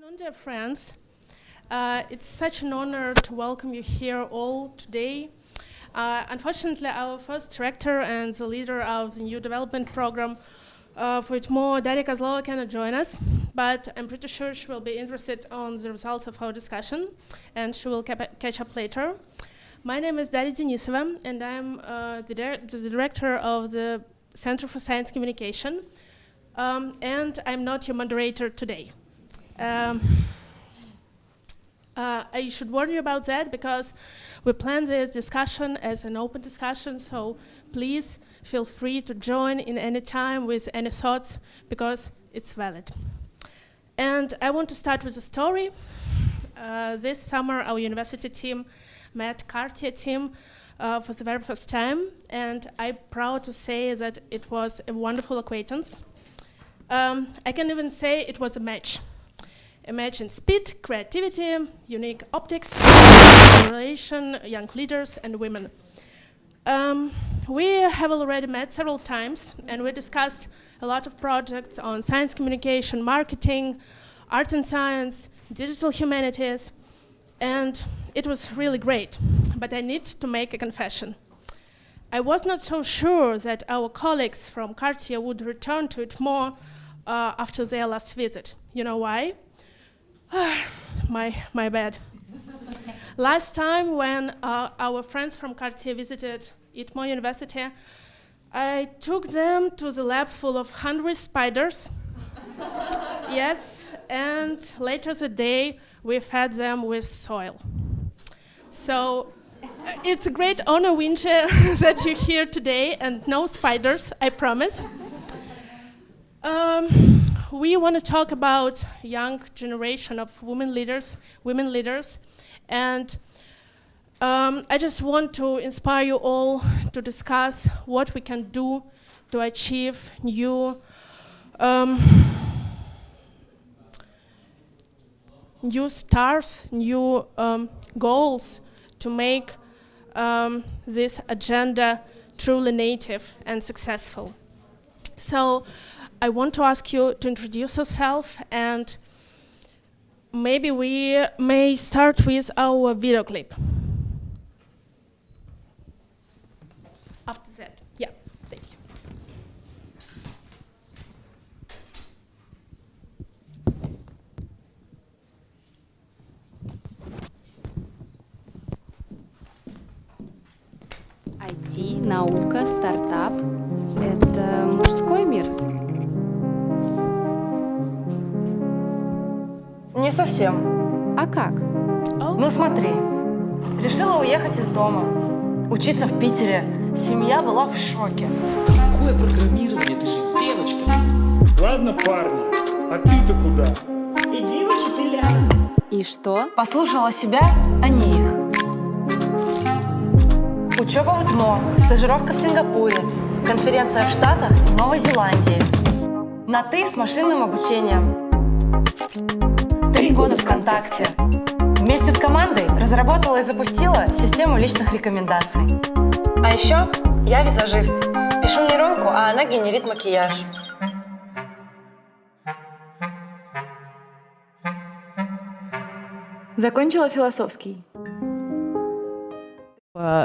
Hello, dear friends. It's such an honor to welcome you here all today. Unfortunately, our first director and the leader of the new development program for ITMO, Daria Kozlova, cannot join us, but I'm pretty sure she will be interested on the results of our discussion, and she will catch up later. My name is Daria Denisova, and I'm the director of the Center for Science Communication, and I'm not your moderator today. I should warn you about that because we plan this discussion as an open discussion, so please feel free to join in any time with any thoughts because it's valid. And I want to start with a story. This summer our university team met Cartier team for the very first time, and I'm proud to say that it was a wonderful acquaintance. I can even say it was a match. Imagine speed, creativity, unique optics, relation, young leaders, and women. We have already met several times, and we discussed a lot of projects on science communication, marketing, art and science, digital humanities, and it was really great. But I need to make a confession. I was not so sure that our colleagues from Cartier would return to it more after their last visit. You know why? My bad. Last time when our friends from Cartier visited ITMO University, I took them to the lab full of hungry spiders. Yes, and later the day we fed them with soil. So it's a great honor, Uinджи, that you're here today, and no spiders, I promise. We want to talk about young generation of women leaders, and I just want to inspire you all to discuss what we can do to achieve new stars, new goals to make this agenda truly native and successful. So I want to ask you to introduce yourself, and maybe we may start with our video clip. After that, yeah, thank you. IT, наука, стартап – это мужской мир? Не совсем. А как? Ну смотри, решила уехать из дома, учиться в Питере. Семья была в шоке. Какое программирование? Ты же девочка. Ладно, парни, а ты-то куда? Иди в учителя. И что? Послушала себя, а не их. Учеба в ИТМО, стажировка в Сингапуре, конференция в Штатах и Новой Зеландии. На «ты» с машинным обучением. 3 года ВКонтакте. Вместе с командой разработала и запустила систему личных рекомендаций. А еще я визажист. Пишу нейронку, а она генерит макияж. Закончила философский.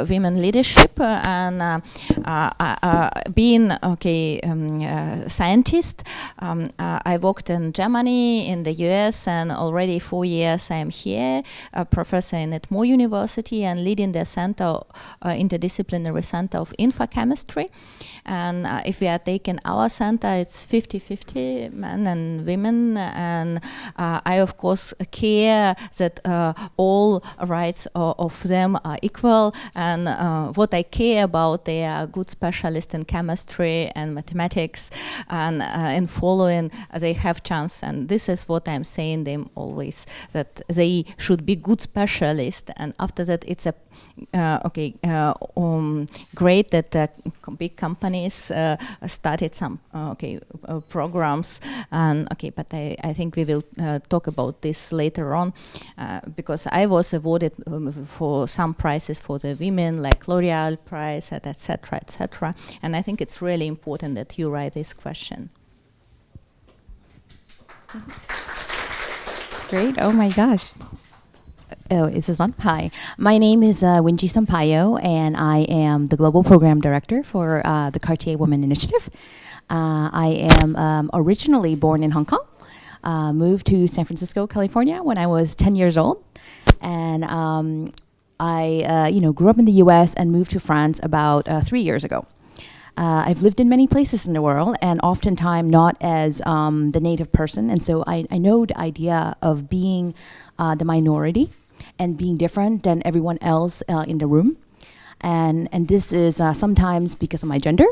Women leadership and being scientist. I worked in Germany, in the US, and already 4 years I'm here, a professor in ITMO University and leading the center, interdisciplinary center of infochemistry. And if we are taking our center, it's 50-50 men and women, and I of course care that all rights of them are equal. And what I care about, they are good specialists in chemistry and mathematics, and in following they have chance. And this is what I'm saying them always, that they should be good specialists. And after that, it's a great that big companies started some programs. And but I think we will talk about this later on, because I was awarded for some prizes for the women, like L'Oreal Prize, etc., etc. And I think it's really important that you write this question. Great. Oh my gosh. Oh, is this on? Hi. My name is Uinджи Sampaiо, and I am the Global Program Director for the Cartier Women Initiative. I am originally born in Hong Kong, moved to San Francisco, California when I was 10 years old. And I grew up in the US and moved to France about 3 years ago. I've lived in many places in the world, and oftentimes not as the native person. And so I know the idea of being the minority and being different than everyone else in the room. And this is sometimes because of my gender,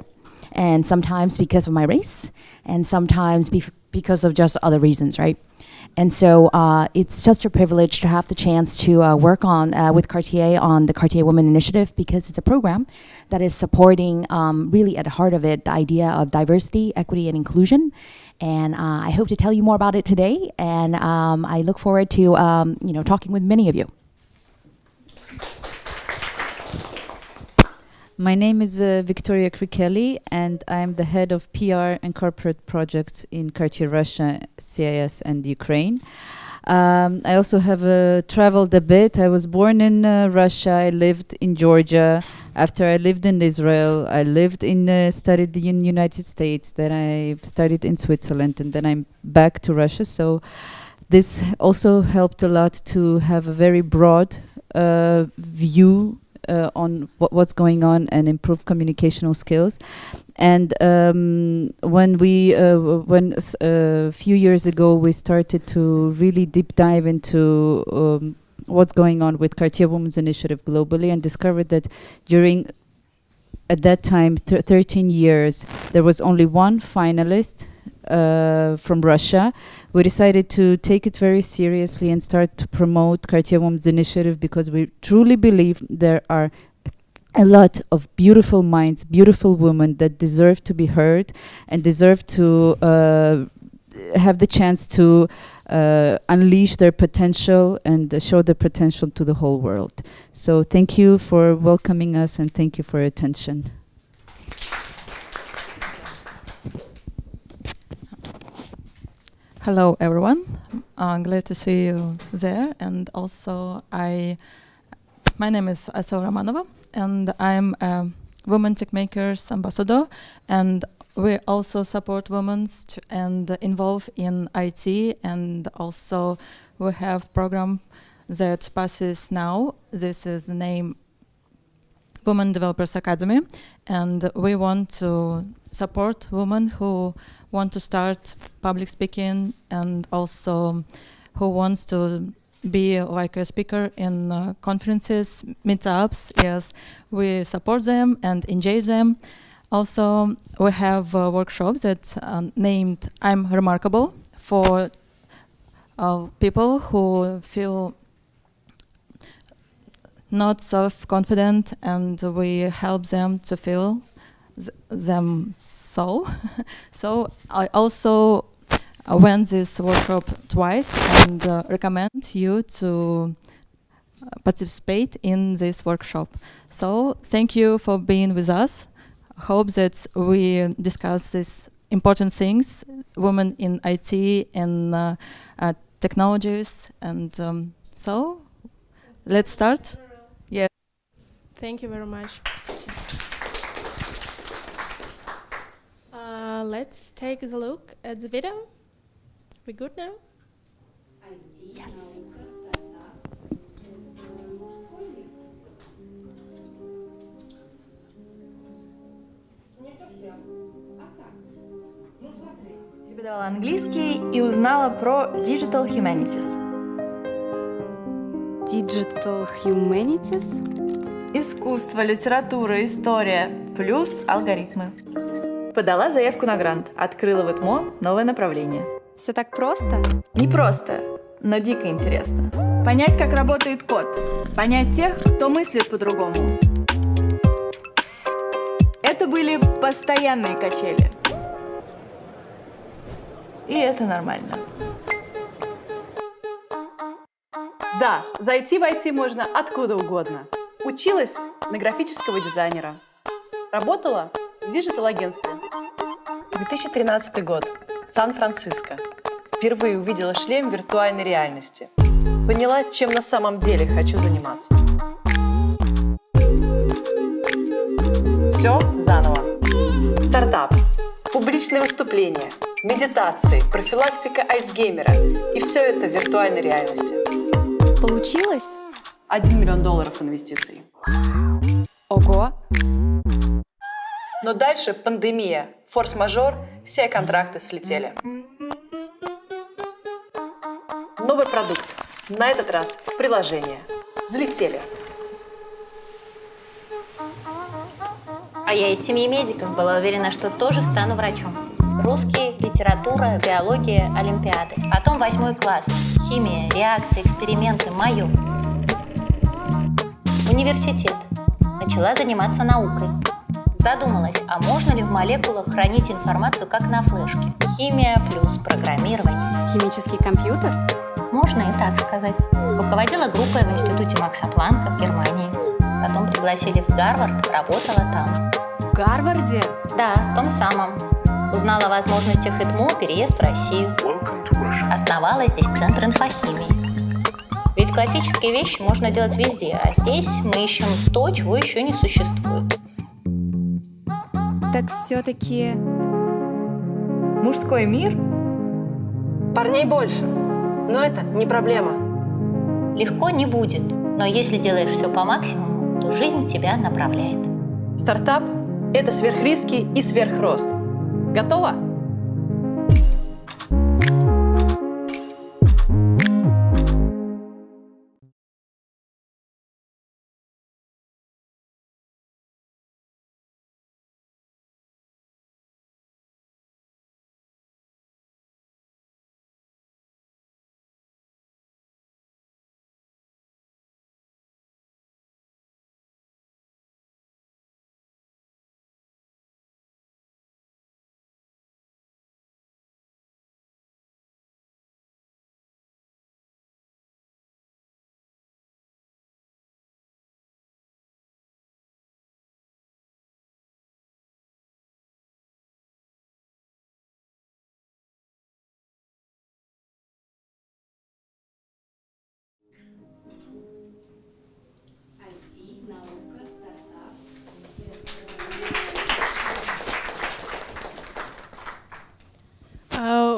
and sometimes because of my race, and sometimes because of just other reasons, right? And so it's such a privilege to have the chance to work on with Cartier on the Cartier Women Initiative, because it's a program that is supporting really at the heart of it the idea of diversity, equity, and inclusion. And I hope to tell you more about it today. And I look forward to talking with many of you. My name is Victoria Krikeli, and I'm the head of PR and corporate projects in Cartier Russia, CIS, and Ukraine. I also have traveled a bit. I was born in Russia. I lived in Georgia. After I lived in Israel, I studied in the United States. Then I studied in Switzerland, and then I'm back to Russia. So this also helped a lot to have a very broad view on what's going on and improve communicational skills. And when a few years ago we started to really deep dive into what's going on with Cartier Women's Initiative globally, and discovered that at that time 13 years there was only one finalist from Russia. We decided to take it very seriously and start to promote Cartier Women's Initiative, because we truly believe there are a lot of beautiful minds, beautiful women that deserve to be heard and deserve to have the chance to unleash their potential and show their potential to the whole world. So thank you for welcoming us, and thank you for your attention. Hello, everyone. Glad to see you there. And also, my name is Alessa Baranuk, and I'm a Women Tech Makers Ambassador. And we also support women and involve in IT. And also, we have program that passes now. This is the name Women Developers Academy. And we want to support women who want to start public speaking, and also who wants to be like a speaker in conferences, meetups. Yes, we support them and engage them. Also, we have a workshop that's named I'm Remarkable, for people who feel not self-confident, and we help them to feel them so. So I also went this workshop twice, and recommend you to participate in this workshop. So thank you for being with us. Hope that we discuss these important things, women in IT and technologies. And so let's start. Yeah. Thank you very much. Let's take a look at the video. We good now? Yes. Преподавала английский и узнала про Digital Humanities. Digital Humanities? Искусство, литература, история, плюс алгоритмы. Подала заявку на грант, открыла в ИТМО новое направление. Все так просто? Не просто, но дико интересно. Понять, как работает код, понять тех, кто мыслит по-другому. Это были постоянные качели. И это нормально. Да, зайти в IT можно откуда угодно. Училась на графического дизайнера. Работала в диджитал-агентстве. 2013 год. Сан-Франциско. впервые увидела шлем виртуальной реальности. Поняла, чем на самом деле хочу заниматься. Все заново. Стартап, публичные выступления, медитации, профилактика Альцгеймера. И все это в виртуальной реальности. Получилось? $1 миллион инвестиций. Ого! Но дальше пандемия, форс-мажор, все контракты слетели. Новый продукт. На этот раз в приложение. Взлетели. А я из семьи медиков была уверена, что тоже стану врачом. Русский, литература, биология, олимпиады. Потом 8 класс. Химия, реакции, эксперименты. Моё. Университет. Начала заниматься наукой. Задумалась, а можно ли в молекулах хранить информацию как на флешке? Химия плюс программирование. Химический компьютер? Можно и так сказать. Руководила группой в институте Макса Планка в Германии. Потом пригласили в Гарвард, работала там. В Гарварде? Да, в том самом. Узнала о возможностях ИТМО, переезд в Россию. Основала здесь центр инфохимии. Ведь классические вещи можно делать везде, а здесь мы ищем то, чего еще не существует. Так все-таки... Мужской мир? Парней больше. Но это не проблема. Легко не будет, но если делаешь все по максимуму, то жизнь тебя направляет. Стартап – это сверхриски и сверхрост. Готово?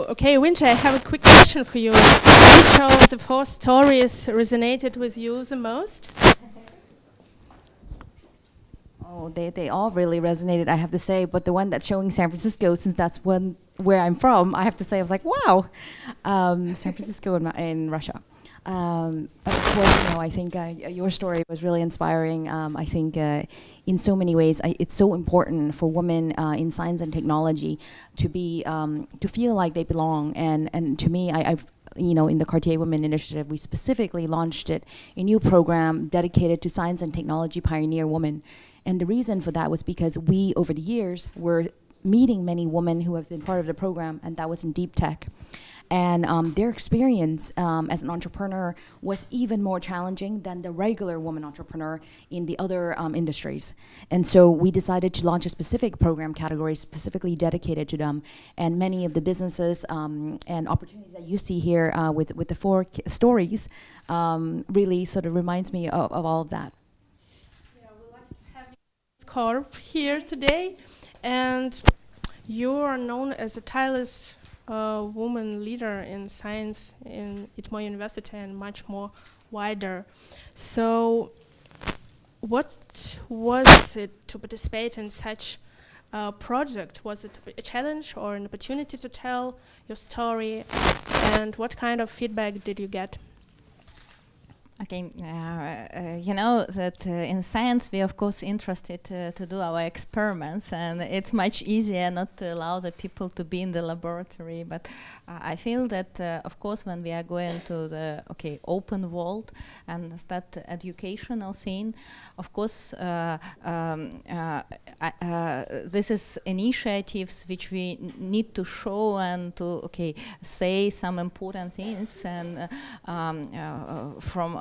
Okay, Uinджи, I have a quick question for you. Which of the 4 stories resonated with you the most? Oh, they all really resonated, I have to say. But the one that's showing San Francisco, since that's where I'm from, I have to say I was like, wow, San Francisco in Russia. But of course, I think your story was really inspiring. I think in so many ways, it's so important for women in science and technology to be to feel like they belong. And to me, I've in the Cartier Women initiative, we specifically launched a new program dedicated to science and technology pioneer women. And the reason for that was because we, over the years, were meeting many women who have been part of the program, and that was in deep tech. And their experience as an entrepreneur was even more challenging than the regular woman entrepreneur in the other industries. And so we decided to launch a specific program category specifically dedicated to them. And many of the businesses and opportunities that you see here with the 4 stories really sort of reminds me of all of that. Yeah, we'd like to have you Corp here today. And you are known as a tireless woman leader in science in ITMO University and much more wider. So what was it to participate in such a project? Was it a challenge or an opportunity to tell your story? And what kind of feedback did you get? Okay, you know that in science we of course interested to do our experiments, and it's much easier not to allow the people to be in the laboratory. But I feel that of course when we are going to the open world and start the educational scene, of course this is initiatives which we need to show and to say some important things and from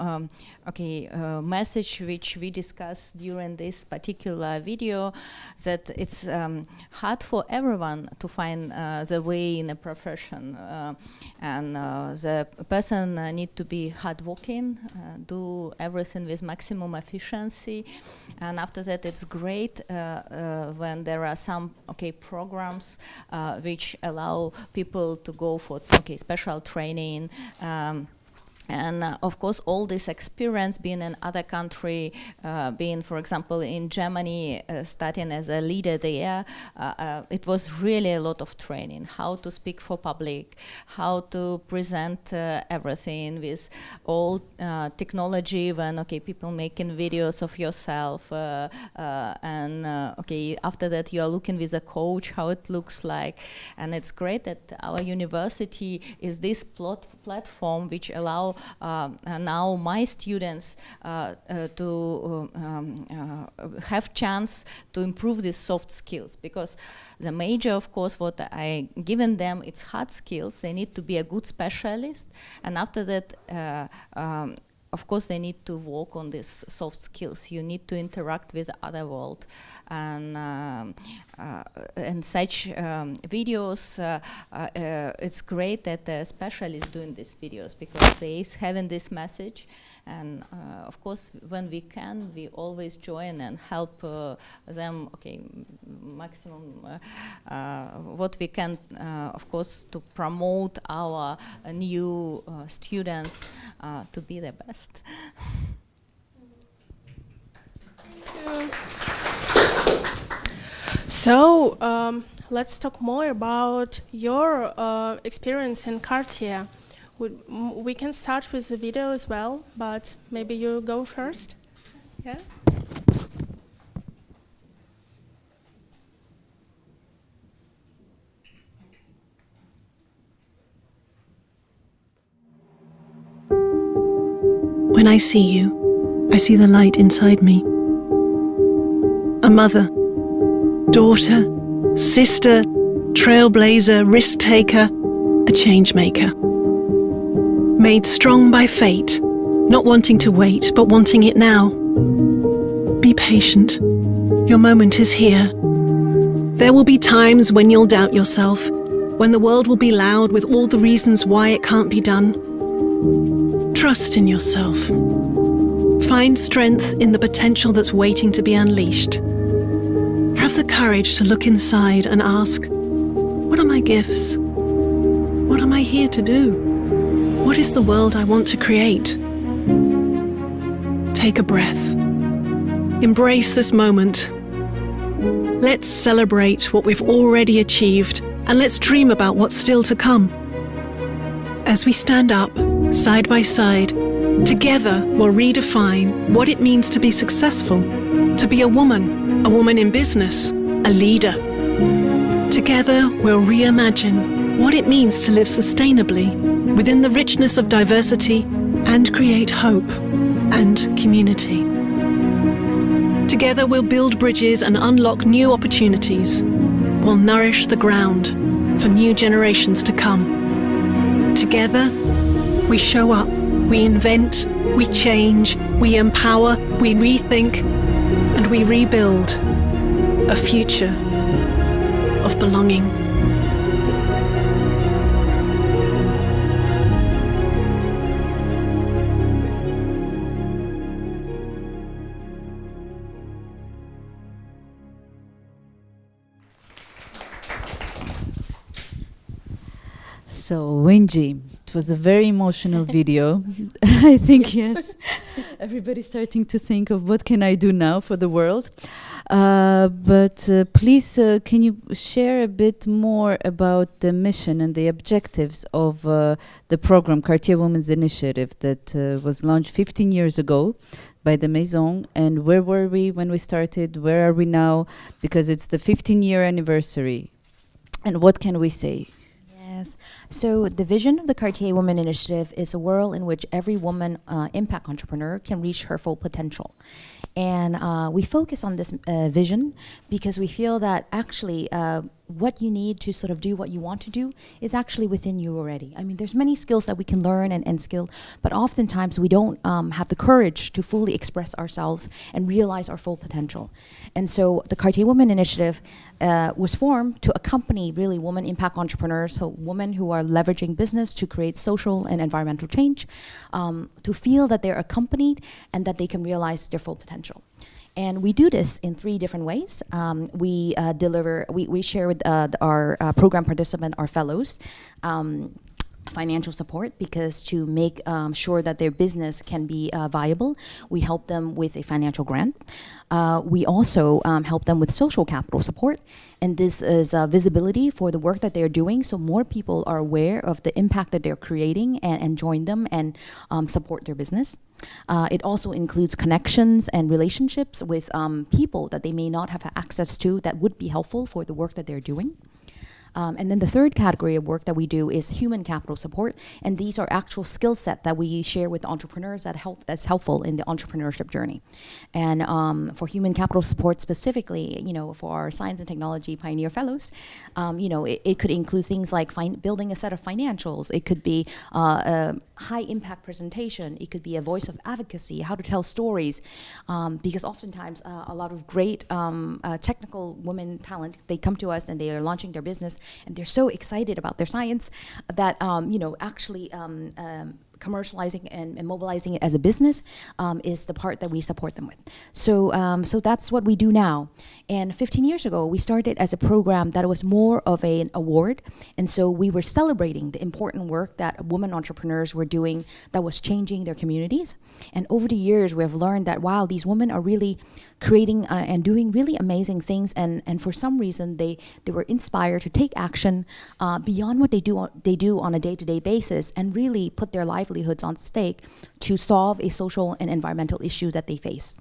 message which we discussed during this particular video, that it's hard for everyone to find the way in a profession, and the person need to be hardworking, do everything with maximum efficiency, and after that it's great when there are some programs which allow people to go for special training. And of course, all this experience being in other country, being, for example, in Germany, starting as a leader there, it was really a lot of training, how to speak for public, how to present everything with all technology, when, people making videos of yourself, and after that you are looking with a coach, how it looks like. And it's great that our university is this platform which allow now my students to have chance to improve these soft skills, because the major, of course, what I given them, it's hard skills. They need to be a good specialist, and after that of course, they need to work on these soft skills. You need to interact with the other world, and such videos. It's great that the specialists doing these videos, because they having this message. And of course, when we can, we always join and help them. Maximum what we can, of course, to promote our new students to be the best. Thank you. So let's talk more about your experience in Cartier. We can start with the video as well, but maybe you go first. Yeah? When I see you, I see the light inside me. A mother, daughter, sister, trailblazer, risk taker, a change maker. Made strong by fate, not wanting to wait, but wanting it now. Be patient. Your moment is here. There will be times when you'll doubt yourself, when the world will be loud with all the reasons why it can't be done. Trust in yourself. Find strength in the potential that's waiting to be unleashed. Have the courage to look inside and ask, what are my gifts? What am I here to do? What is the world I want to create? Take a breath. Embrace this moment. Let's celebrate what we've already achieved, and let's dream about what's still to come. As we stand up, side by side, together we'll redefine what it means to be successful, to be a woman in business, a leader. Together we'll reimagine what it means to live sustainably within the richness of diversity and create hope and community. Together we'll build bridges and unlock new opportunities. We'll nourish the ground for new generations to come. Together we show up, we invent, we change, we empower, we rethink, and we rebuild a future of belonging. So, Uinджи, it was a very emotional video. I think, yes. Everybody's starting to think of what can I do now for the world. But please, can you share a bit more about the mission and the objectives of the program Cartier Women's Initiative that was launched 15 years ago by the Maison, and where were we when we started? Where are we now? Because it's the 15-year anniversary. And what can we say? Yes. So the vision of the Cartier Women Initiative is a world in which every woman impact entrepreneur can reach her full potential. And we focus on this vision because we feel that actually what you need to sort of do what you want to do is actually within you already. I mean, there's many skills that we can learn and skill, but oftentimes we don't have the courage to fully express ourselves and realize our full potential. And so the Cartier Women initiative was formed to accompany really women impact entrepreneurs, so women who are leveraging business to create social and environmental change, to feel that they're accompanied and that they can realize their full potential. And we do this in 3 different ways. We share with our program participant, our fellows, financial support, because to make sure that their business can be viable, we help them with a financial grant. We also help them with social capital support, and this is visibility for the work that they're doing, so more people are aware of the impact that they're creating and join them and support their business. It also includes connections and relationships with people that they may not have access to that would be helpful for the work that they're doing. And then the third category of work that we do is human capital support, and these are actual skill set that we share with entrepreneurs that's helpful in the entrepreneurship journey. And for human capital support specifically, you know, for our science and technology pioneer fellows, you know, it could include things like building a set of financials. It could be a high impact presentation. It could be a voice of advocacy, how to tell stories, because oftentimes a lot of great technical women talent, they come to us and they are launching their business, and they're so excited about their science that you know, actually commercializing and mobilizing it as a business is the part that we support them with. So so that's what we do now. And 15 years ago, we started as a program that was more of an award. And so we were celebrating the important work that women entrepreneurs were doing that was changing their communities. And over the years, we have learned that, wow, these women are really creating and doing really amazing things, and for some reason they were inspired to take action beyond what they do on a day-to-day basis, and really put their livelihoods on stake to solve a social and environmental issue that they face.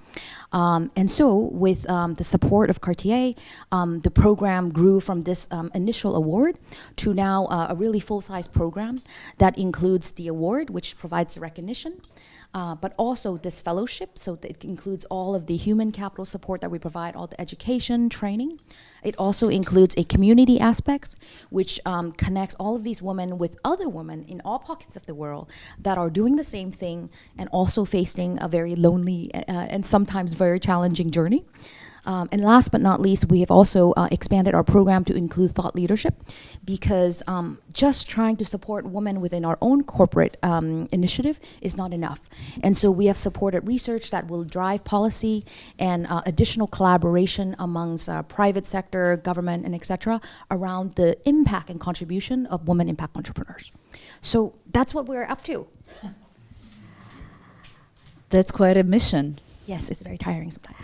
And so with the support of Cartier, the program grew from this initial award to now a really full-size program that includes the award, which provides the recognition, but also this fellowship, so that it includes all of the human capital support that we provide, all the education, training. It also includes a community aspect, which connects all of these women with other women in all pockets of the world that are doing the same thing and also facing a very lonely and sometimes very challenging journey. And last but not least, we have also expanded our program to include thought leadership, because just trying to support women within our own corporate initiative is not enough. And so we have supported research that will drive policy and additional collaboration amongst private sector, government, and etc. around the impact and contribution of women impact entrepreneurs. So that's what we're up to. That's quite a mission. Yes, it's very tiring sometimes.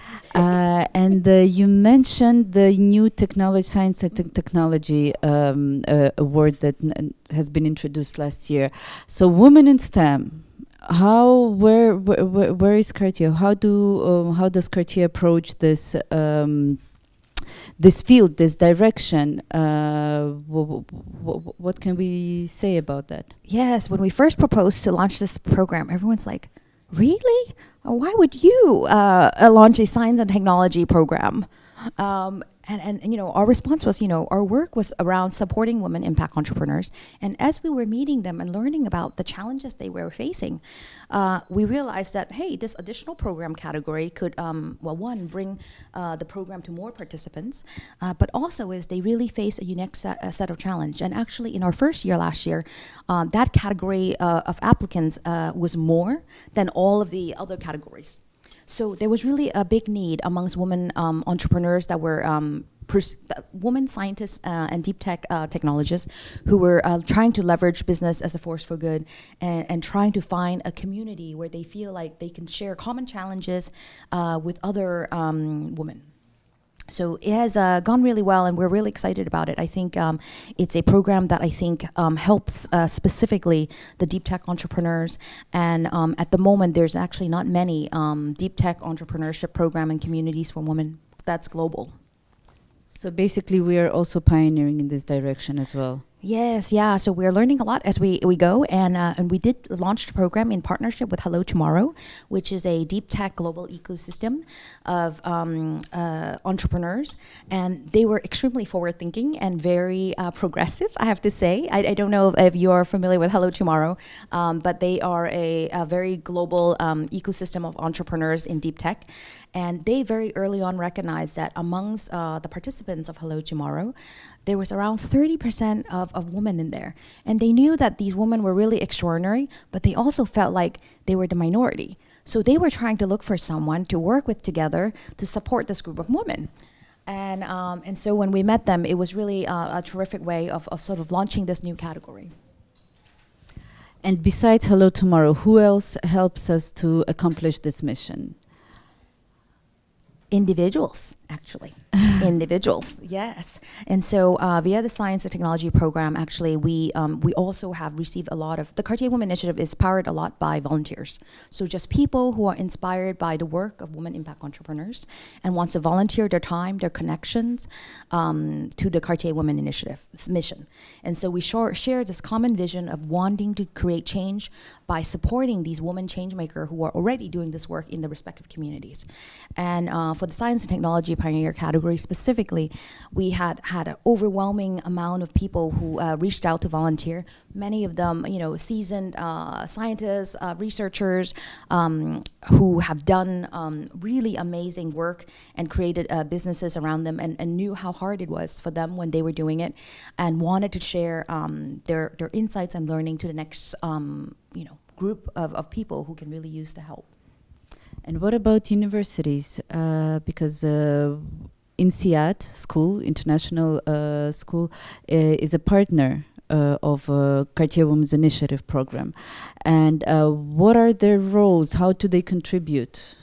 And you mentioned the new technology, science and technology award that has been introduced last year. So, Women in STEM. Where is Cartier? How does Cartier approach this this field, this direction? What can we say about that? Yes, when we first proposed to launch this program, everyone's like, really? Why would you launch a science and technology program? And you know, our response was, you know, our work was around supporting women impact entrepreneurs. And as we were meeting them and learning about the challenges they were facing, we realized that, hey, this additional program category could, well, one, bring the program to more participants, but also is they really face a unique set of challenge. And actually, in our first year last year, that category of applicants was more than all of the other categories. So there was really a big need amongst women entrepreneurs that were women scientists and deep tech technologists who were trying to leverage business as a force for good, and trying to find a community where they feel like they can share common challenges with other women. So it has gone really well, and we're really excited about it. I think it's a program that I think helps specifically the deep tech entrepreneurs. And at the moment, there's actually not many deep tech entrepreneurship program and communities for women that's global. So basically, we are also pioneering in this direction as well. Yes, yeah. So we're learning a lot as we go, and we did launch the program in partnership with Hello Tomorrow, which is a deep tech global ecosystem of entrepreneurs, and they were extremely forward thinking and very progressive. I have to say, I don't know if you are familiar with Hello Tomorrow, but they are a very global ecosystem of entrepreneurs in deep tech. And they very early on recognized that amongst the participants of Hello Tomorrow, there was around 30% of women in there. And they knew that these women were really extraordinary, but they also felt like they were the minority. So they were trying to look for someone to work with together to support this group of women. And so when we met them, it was really a terrific way of sort of launching this new category. And besides Hello Tomorrow, who else helps us to accomplish this mission? Individuals, actually. Individuals, yes. And so via the Science and Technology program, actually, we also have received a lot of, the Cartier Women Initiative is powered a lot by volunteers. So just people who are inspired by the work of women impact entrepreneurs and wants to volunteer their time, their connections to the Cartier Women Initiative's mission. And so we share this common vision of wanting to create change by supporting these women change makers who are already doing this work in the respective communities. And for the Science and Technology Pioneer category specifically, we had an overwhelming amount of people who reached out to volunteer. Many of them, seasoned scientists, researchers who have done really amazing work and created businesses around them and knew how hard it was for them when they were doing it and wanted to share their insights and learning to the next group of people who can really use the help. And what about universities? Because INSEAD School, International School, is a partner of Cartier Women's Initiative program. And what are their roles? How do they contribute?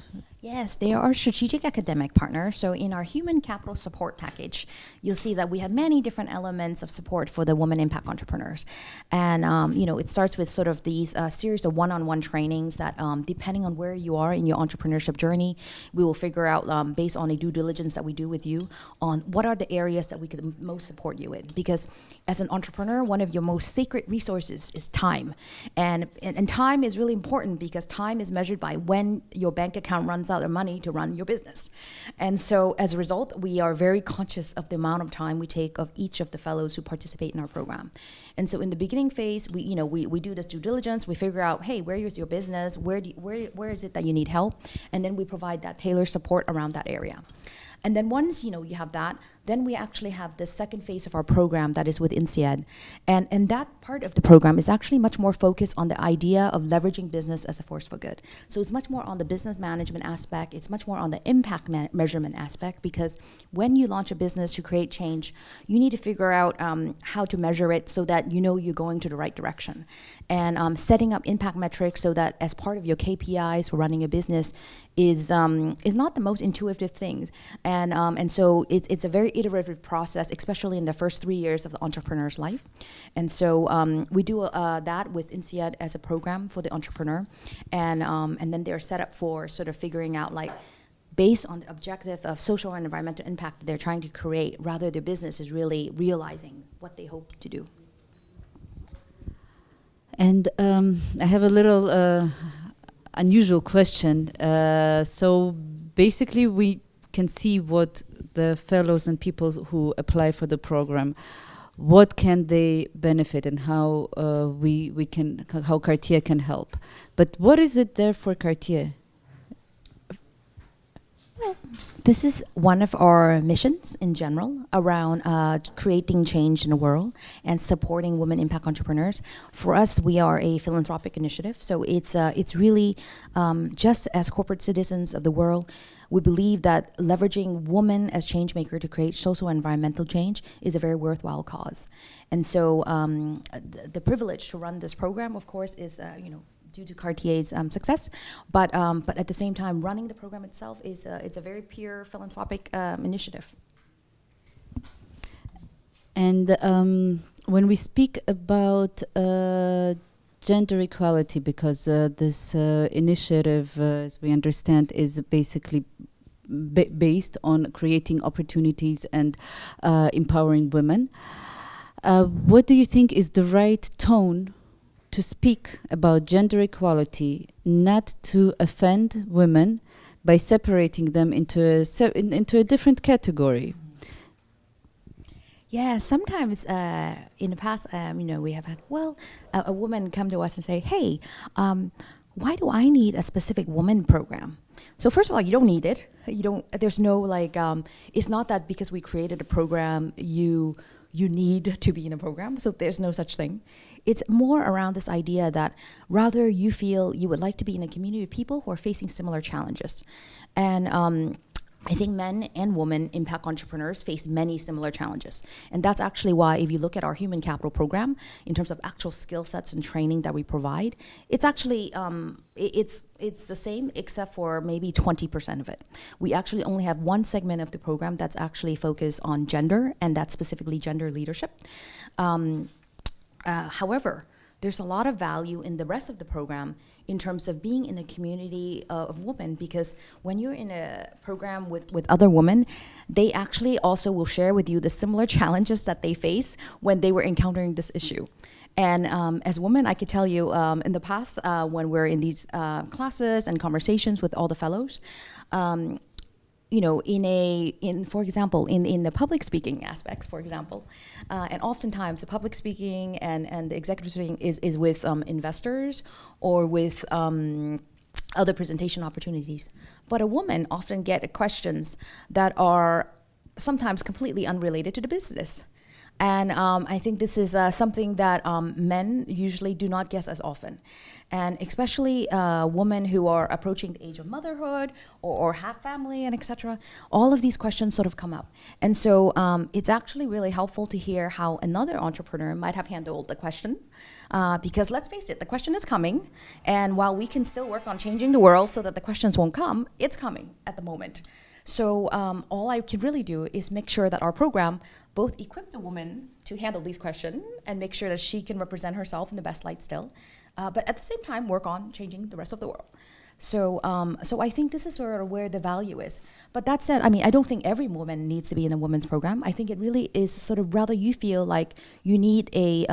Yes, they are our strategic academic partner. So in our human capital support package, you'll see that we have many different elements of support for the women impact entrepreneurs. And it starts with sort of these series of one-on-one trainings that depending on where you are in your entrepreneurship journey, we will figure out based on a due diligence that we do with you on what are the areas that we could most support you in. Because as an entrepreneur, one of your most sacred resources is time. And time is really important because time is measured by when your bank account runs out of money to run your business. And so as a result, we are very conscious of the amount of time we take of each of the fellows who participate in our program. And so in the beginning phase, we do this due diligence, we figure out, hey, where is your business, where is it that you need help? And then we provide that tailored support around that area. And then once you have that, then we actually have the second phase of our program that is with INSEAD. And that part of the program is actually much more focused on the idea of leveraging business as a force for good. So it's much more on the business management aspect. It's much more on the impact measurement aspect, because when you launch a business to create change, you need to figure out how to measure it so that you're going to the right direction. And setting up impact metrics so that as part of your KPIs for running a business is not the most intuitive thing. And so it's a very iterative process, especially in the first 3 years of the entrepreneur's life. And so we do that with INSEAD as a program for the entrepreneur. And then they're set up for sort of figuring out, like, based on the objective of social and environmental impact that they're trying to create, rather their business is really realizing what they hope to do. And I have a little unusual question. So basically we can see what the fellows and people who apply for the program, what can they benefit and how how Cartier can help. But what is it there for Cartier? Well, this is one of our missions in general around creating change in the world and supporting women impact entrepreneurs. For us, we are a philanthropic initiative, so it's really just as corporate citizens of the world. We believe that leveraging women as change maker to create social and environmental change is a very worthwhile cause. And so the privilege to run this program, of course, is due to Cartier's success, but at the same time, running the program itself it's a very pure philanthropic initiative. And when we speak about gender equality, because this initiative, as we understand, is basically based on creating opportunities and empowering women. What do you think is the right tone to speak about gender equality, not to offend women by separating them into a different category? Yeah, sometimes in the past, we have had, a woman come to us and say, hey, why do I need a specific woman program? So first of all, you don't need it. There's no it's not that because we created a program, you need to be in a program. So there's no such thing. It's more around this idea that rather you feel you would like to be in a community of people who are facing similar challenges. And I think men and women impact entrepreneurs face many similar challenges. And that's actually why if you look at our human capital program, in terms of actual skill sets and training that we provide, it's actually, it's the same except for maybe 20% of it. We actually only have one segment of the program that's actually focused on gender, and that's specifically gender leadership. However, there's a lot of value in the rest of the program in terms of being in a community of women, because when you're in a program with other women, they actually also will share with you the similar challenges that they face when they were encountering this issue. And as women, I could tell you in the past, when we're in these classes and conversations with all the fellows, for example, in the public speaking aspects, for example, and oftentimes the public speaking and the executive speaking is with investors or with other presentation opportunities. But a woman often get questions that are sometimes completely unrelated to the business. And I think this is something that men usually do not guess as often. And especially women who are approaching the age of motherhood or have family and etc. All of these questions sort of come up. And so it's actually really helpful to hear how another entrepreneur might have handled the question. Because let's face it, the question is coming. And while we can still work on changing the world so that the questions won't come, it's coming at the moment. So all I can really do is make sure that our program both equip the woman to handle these questions and make sure that she can represent herself in the best light still, but at the same time work on changing the rest of the world. So I think this is sort of where the value is. But that said, I don't think every woman needs to be in a women's program. I think it really is sort of rather you feel like you need a,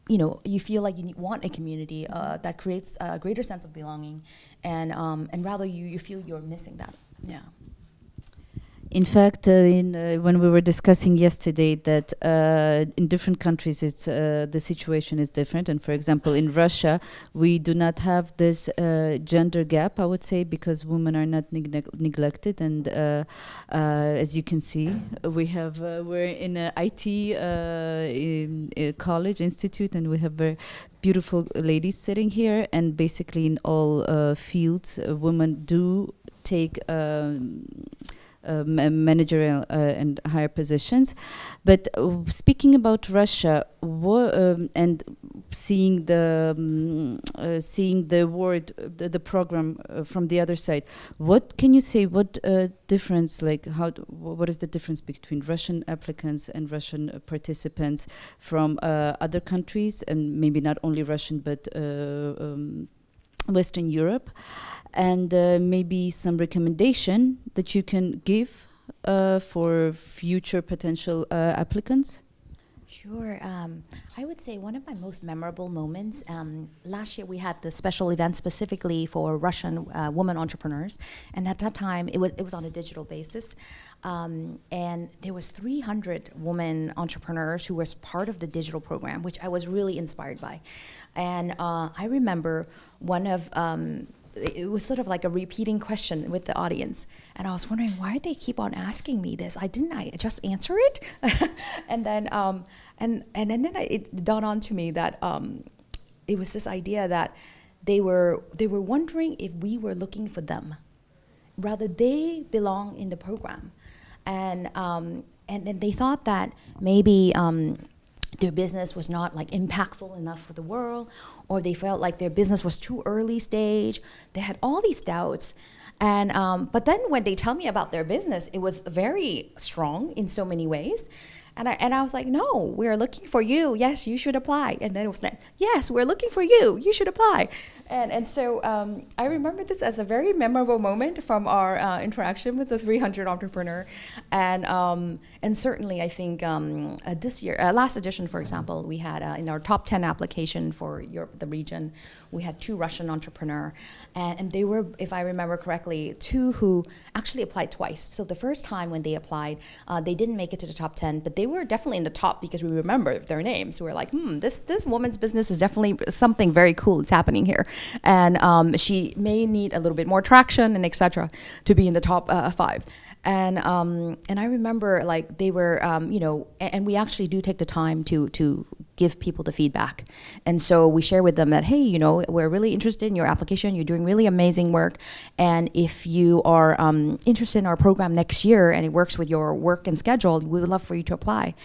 you feel like you want a community that creates a greater sense of belonging, and rather you feel you're missing that. Yeah. In fact, when we were discussing yesterday that in different countries the situation is different, and for example in Russia we do not have this gender gap, I would say, because women are not neglected, and as you can see we're in an IT in a college institute, and we have very beautiful ladies sitting here, and basically in all fields women do take managerial and higher positions. But speaking about Russia, and seeing the word, the program from the other side, what can you say? What difference? What is the difference between Russian applicants and Russian participants from other countries, and maybe not only Russian but Western Europe? And maybe some recommendation that you can give for future potential applicants? Sure. I would say one of my most memorable moments, last year we had the special event specifically for Russian women entrepreneurs, and at that time it was on a digital basis, and there was 300 women entrepreneurs who was part of the digital program, which I was really inspired by. And I remember one of it was sort of like a repeating question with the audience, and I was wondering why they keep on asking me this. I just answer it, and then it dawned on to me that it was this idea that they were wondering if we were looking for them, rather they belong in the program, and then they thought that maybe their business was not impactful enough for the world, or they felt like their business was too early stage. They had all these doubts, and but then when they tell me about their business, it was very strong in so many ways, And I was like, no, we're looking for you. Yes, you should apply. And then it was like, yes, we're looking for you. You should apply. And so I remember this as a very memorable moment from our interaction with the 300 entrepreneur. And certainly I think this year, last edition, for example, we had in our top 10 application for Europe, the region, we had 2 Russian entrepreneurs. And they were, if I remember correctly, 2 who actually applied twice. So the first time when they applied, they didn't make it to the top 10, but they were definitely in the top because we remember their names. We were like, this woman's business is definitely something very cool is happening here. And she may need a little bit more traction and etc. to be in the top 5. And I remember like they were, and we actually do take the time to give people the feedback. And so we share with them that, hey, we're really interested in your application. You're doing really amazing work. And if you are interested in our program next year and it works with your work and schedule, we would love for you to apply.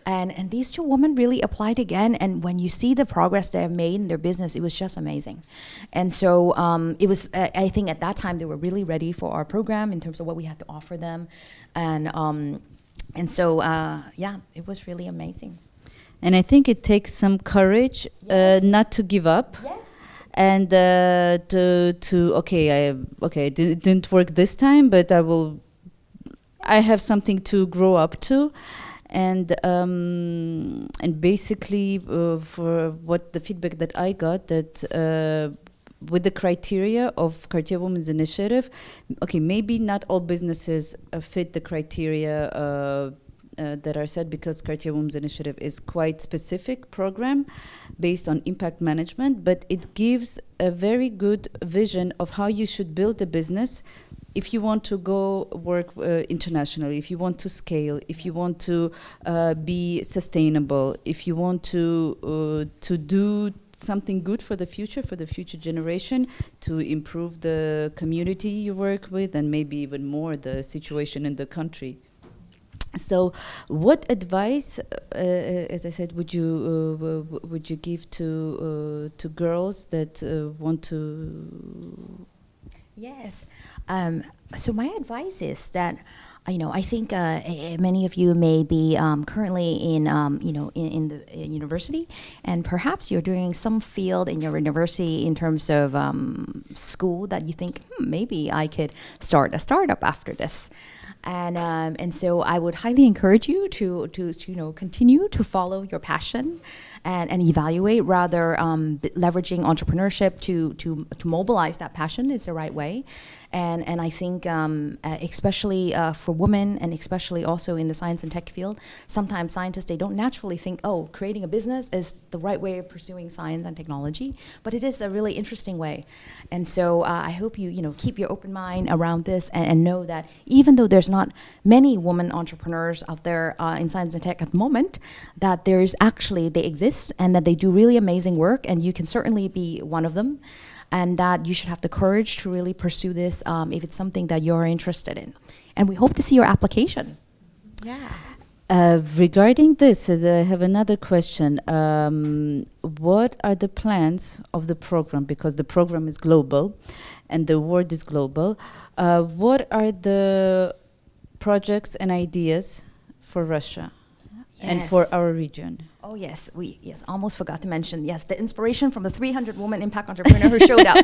And these 2 women really applied again. And when you see the progress they have made in their business, it was just amazing. And so it was, I think at that time, they were really ready for our program in terms of what we had to offer them. And so, it was really amazing. And I think it takes some courage not to give up. Yes. And it didn't work this time, but I have something to grow up to. And basically, for what the feedback that I got, that with the criteria of Cartier Women's Initiative, maybe not all businesses fit the criteria that are set, because Cartier Women's Initiative is quite specific program based on impact management, but it gives a very good vision of how you should build a business if you want to go work internationally, if you want to scale, if you want to be sustainable, if you want to do something good for the future generation, to improve the community you work with, and maybe even more the situation in the country. So, what advice, as I said, would you give to girls that want to? Yes. So my advice is that, I think many of you may be currently in the university, and perhaps you're doing some field in your university in terms of school that you think, maybe I could start a startup after this. And so I would highly encourage you to continue to follow your passion and evaluate, rather leveraging entrepreneurship to mobilize that passion is the right way. And I think especially for women, and especially also in the science and tech field, sometimes scientists, they don't naturally think, creating a business is the right way of pursuing science and technology, but it is a really interesting way. And so I hope you keep your open mind around this, and know that even though there's not many women entrepreneurs out there in science and tech at the moment, that they exist, and that they do really amazing work, and you can certainly be one of them. And that you should have the courage to really pursue this if it's something that you're interested in. And we hope to see your application. Yeah. Regarding this, I have another question. What are the plans of the program? Because the program is global and the award is global. What are the projects and ideas for Russia and for our region? Oh yes, almost forgot to mention, the inspiration from the 300 woman impact entrepreneur who showed up,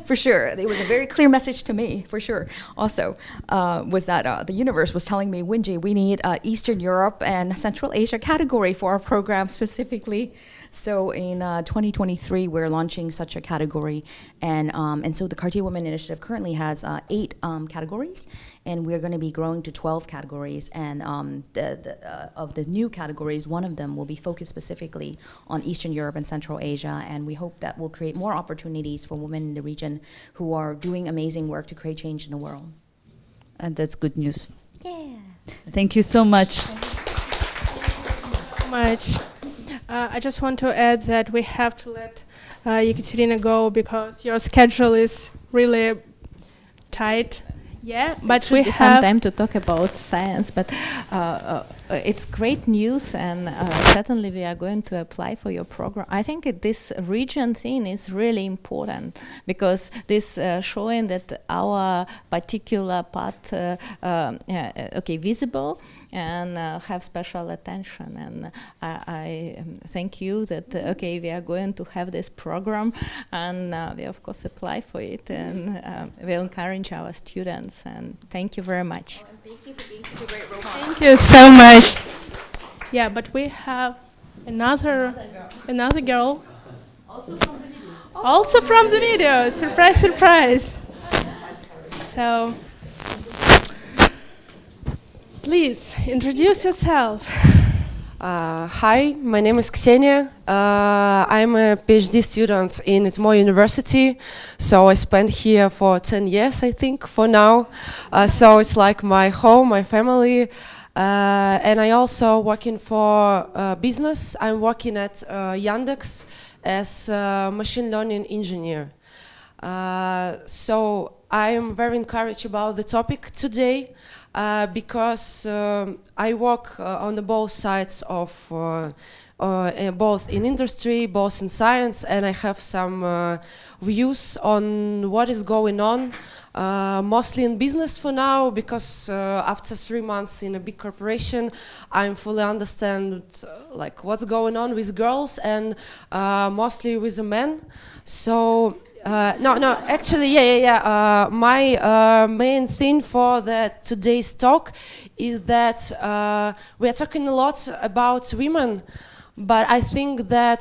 for sure. It was a very clear message to me, for sure. Also, was that the universe was telling me, Uinджи, we need Eastern Europe and Central Asia category for our program specifically. So in 2023, we're launching such a category, and so the Cartier Women Initiative currently has 8 categories, and we're going to be growing to 12 categories. And of the new categories, one of them will be focused specifically on Eastern Europe and Central Asia, and we hope that will create more opportunities for women in the region who are doing amazing work to create change in the world. And that's good news. Yeah. Thank you so much. Much. I just want to add that we have to let Ekaterina go because your schedule is really tight. Yeah, but we have some time to talk about science, but it's great news, and certainly we are going to apply for your program. I think this region thing is really important, because this showing that our particular part visible and have special attention. And I thank you that we are going to have this program, and we of course apply for it, and we'll encourage our students. And thank you very much. Thank you for being such a great role model. Thank you so much. Yeah, but we have another girl. Also from the video. Also from the video. Surprise, surprise. So, please introduce yourself. Hi, my name is Ksenia. I'm a PhD student in Itmo University, so I spent here for 10 years, I think, for now. So it's like my home, my family. And I also working for business. I'm working at Yandex as a machine learning engineer. So I'm very encouraged about the topic today. Because I work on the both sides of both in industry, both in science, and I have some views on what is going on, mostly in business for now, because after 3 months in a big corporation, I fully understand like what's going on with girls and mostly with the men. So. Actually, my main thing for today's talk is that we are talking a lot about women, but I think that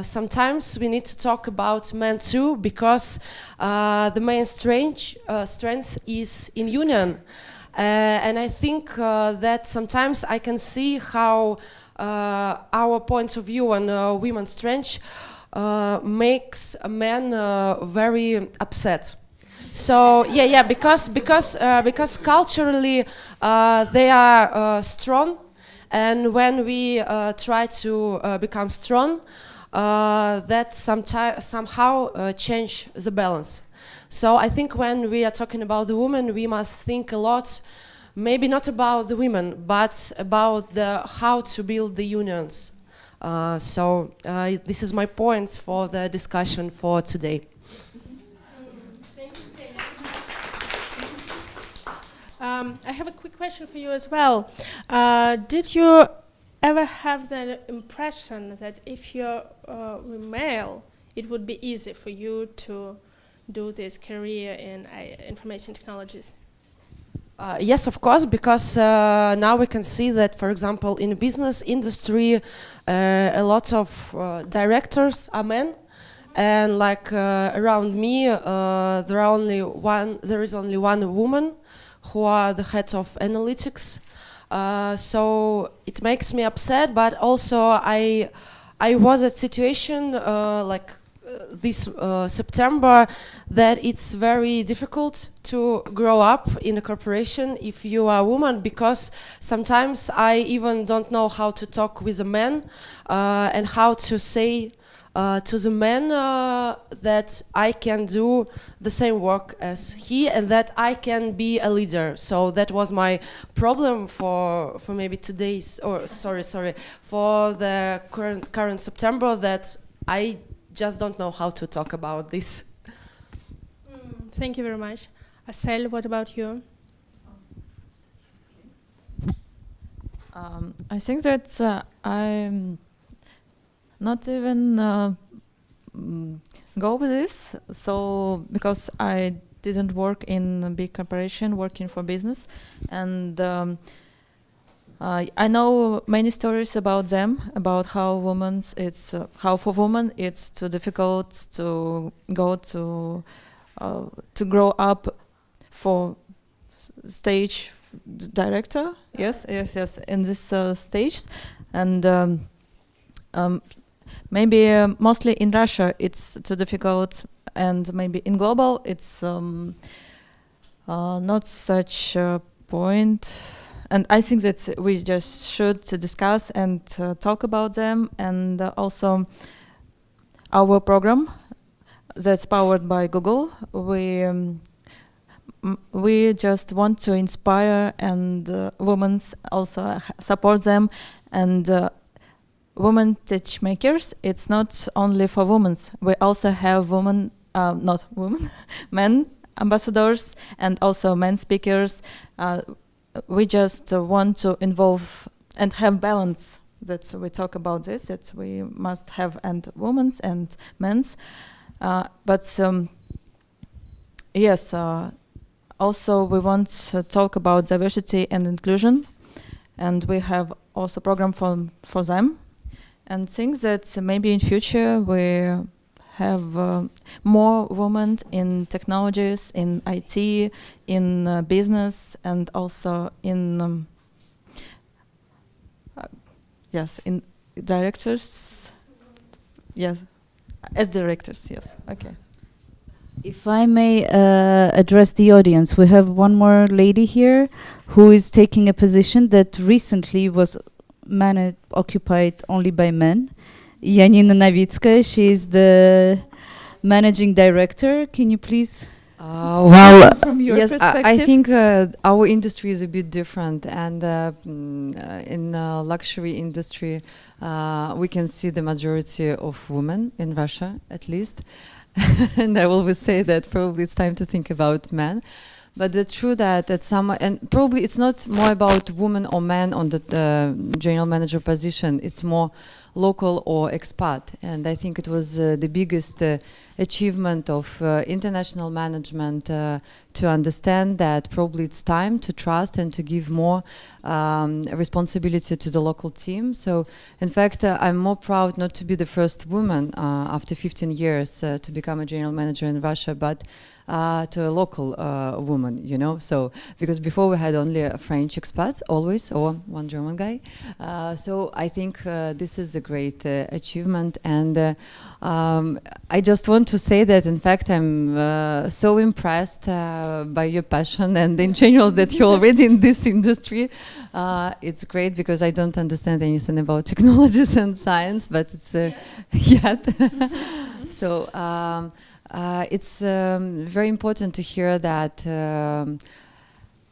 sometimes we need to talk about men too, because the main strength is in union. And I think that sometimes I can see how our point of view on women's strength makes a man very upset. So because culturally they are strong, and when we try to become strong, that somehow change the balance. So I think when we are talking about the women, we must think a lot, maybe not about the women, but about how to build the unions. So this is my points for the discussion for today. Thank you. I have a quick question for you as well. Did you ever have the impression that if you were male, it would be easy for you to do this career in information technologies? Yes, of course, because now we can see that, for example, in the business industry, a lot of directors are men, and like around me, there is only one woman who are the head of analytics. So it makes me upset, but also I was at situation this September that it's very difficult to grow up in a corporation if you are a woman, because sometimes I even don't know how to talk with a man and how to say to the man that I can do the same work as he and that I can be a leader. So that was my problem for maybe today's, or sorry, for the current September, that I just don't know how to talk about this. Thank you very much. Asel, what about you? I think that I'm not even go with this. So because I didn't work in a big corporation, working for business, and I know many stories about them, about how how for women it's too difficult to go to grow up for stage director. Yes, in this stage, and maybe mostly in Russia it's too difficult, and maybe in global it's not such a point. And I think that we just should discuss and talk about them, and also our program that's powered by Google. we just want to inspire and women also support them. And women teach makers, it's not only for women. We also have women, not women, men ambassadors and also men speakers. We just want to involve and have balance. That we talk about this, that we must have and women's and men's. But yes, also we want to talk about diversity and inclusion. And we have also program for them. And think that maybe in future we have more women in technologies, in IT, in business, and also in yes, in directors. Yes, as directors. Yes. Okay. If I may address the audience, we have one more lady here who is taking a position that recently was occupied only by men. Yanina Novitskaya, she is the managing director. Can you please well, from your yes, perspective? I think our industry is a bit different, and in luxury industry, we can see the majority of women in Russia, at least. And I always say that probably it's time to think about men. But it's true that at some, and probably it's not more about women or men on the general manager position, it's more local or expat. And I think it was the biggest achievement of international management to understand that probably it's time to trust and to give more responsibility to the local team. So in fact, I'm more proud not to be the first woman after 15 years to become a general manager in Russia, but to a local woman, you know. So because before we had only a French expats always, or one German guy. So I think this is a great achievement, and I just want to say that in fact I'm so impressed by your passion and in general that you're already in this industry. It's great because I don't understand anything about technologies and science, but it's yet. So it's very important to hear that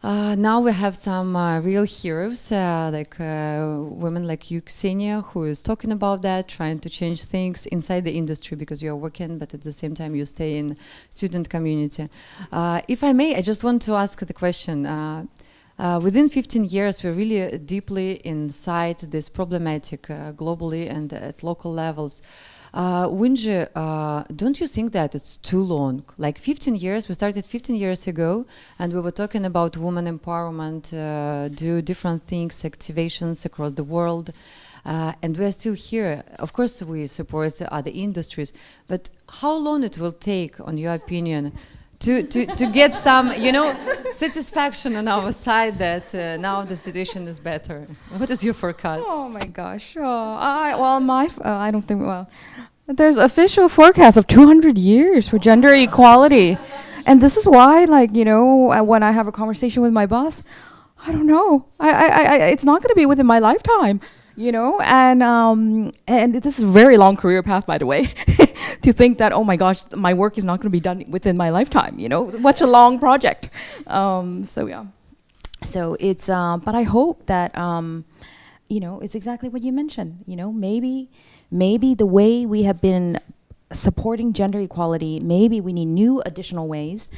now we have some real heroes, like women like you, Ksenia, who is talking about that, trying to change things inside the industry because you're working, but at the same time you stay in student community. If I may, I just want to ask the question. Within 15 years, we're really deeply inside this problematic globally and at local levels. Uinji, don't you think that it's too long? Like 15 years, we started 15 years ago, and we were talking about women empowerment, do different things, activations across the world, and we're still here. Of course, we support other industries, but how long it will take, on your opinion, to get some, you know, satisfaction on our side that now the situation is better? What is your forecast? Oh my gosh! I don't think there's official forecast of 200 years for gender equality, and this is why, like, you know, when I have a conversation with my boss, I don't know. It's not going to be within my lifetime, you know, and this is a very long career path, by the way. To think that, oh my gosh, my work is not going to be done within my lifetime, you know, such a long project. So yeah. So it's, but I hope that, you know, it's exactly what you mentioned. You know, maybe the way we have been supporting gender equality, maybe we need new additional ways.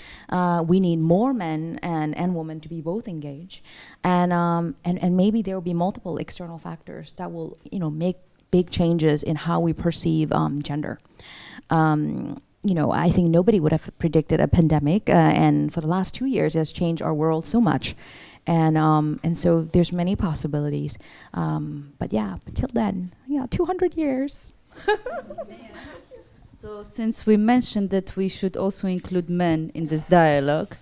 We need more men and women to be both engaged, and maybe there will be multiple external factors that will, you know, make big changes in how we perceive gender. You know, I think nobody would have predicted a pandemic, and for the last 2 years, it has changed our world so much, and so there's many possibilities. But yeah, but till then, yeah, 200 years. So since we mentioned that we should also include men in this dialogue,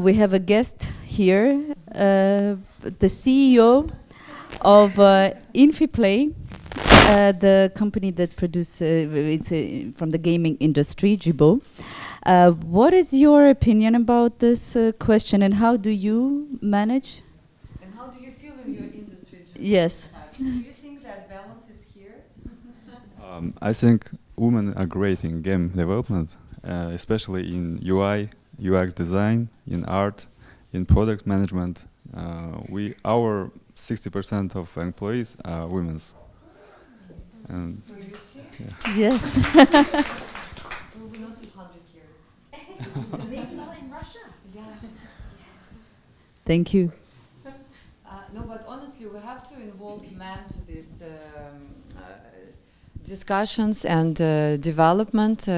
we have a guest here, the CEO of Infiplay, the company that produces, it's from the gaming industry, Jibo. What is your opinion about this question, and how do you manage? And how do you feel in your industry, Jibo? Yes. Do you think that balance is here? I think women are great in game development, especially in UI, UX design, in art, in product management. Our 60% of employees are women. And so you see? Yeah. Yes. We're not 200 years. Maybe not in Russia. Yeah. Yes. Thank you. No, but honestly, we have to involve men to these discussions and development,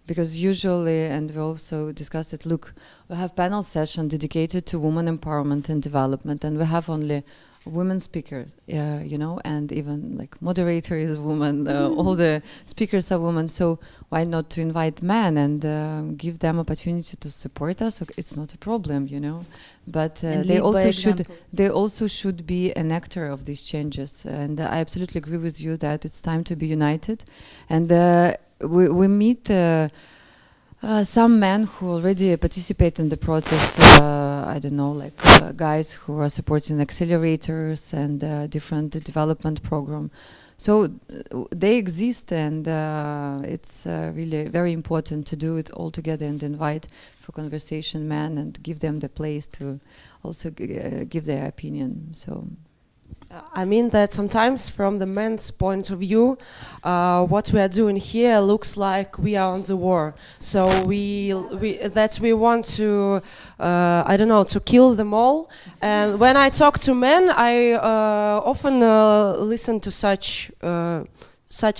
because usually, and we also discussed it, look, we have panel session dedicated to women empowerment and development, and we have only women speakers, and even like moderator is woman, all the speakers are women, so why not to invite men and give them opportunity to support us? It's not a problem, but they also should be an actor of these changes, and I absolutely agree with you that it's time to be united, and we meet some men who already participate in the process, I don't know, like guys who are supporting accelerators and different development program. So they exist, and it's really very important to do it all together and invite for conversation men and give them the place to also give their opinion. So. I mean that sometimes from the men's point of view, what we are doing here looks like we are on the war. So we want to, to kill them all. And when I talk to men, I often listen to such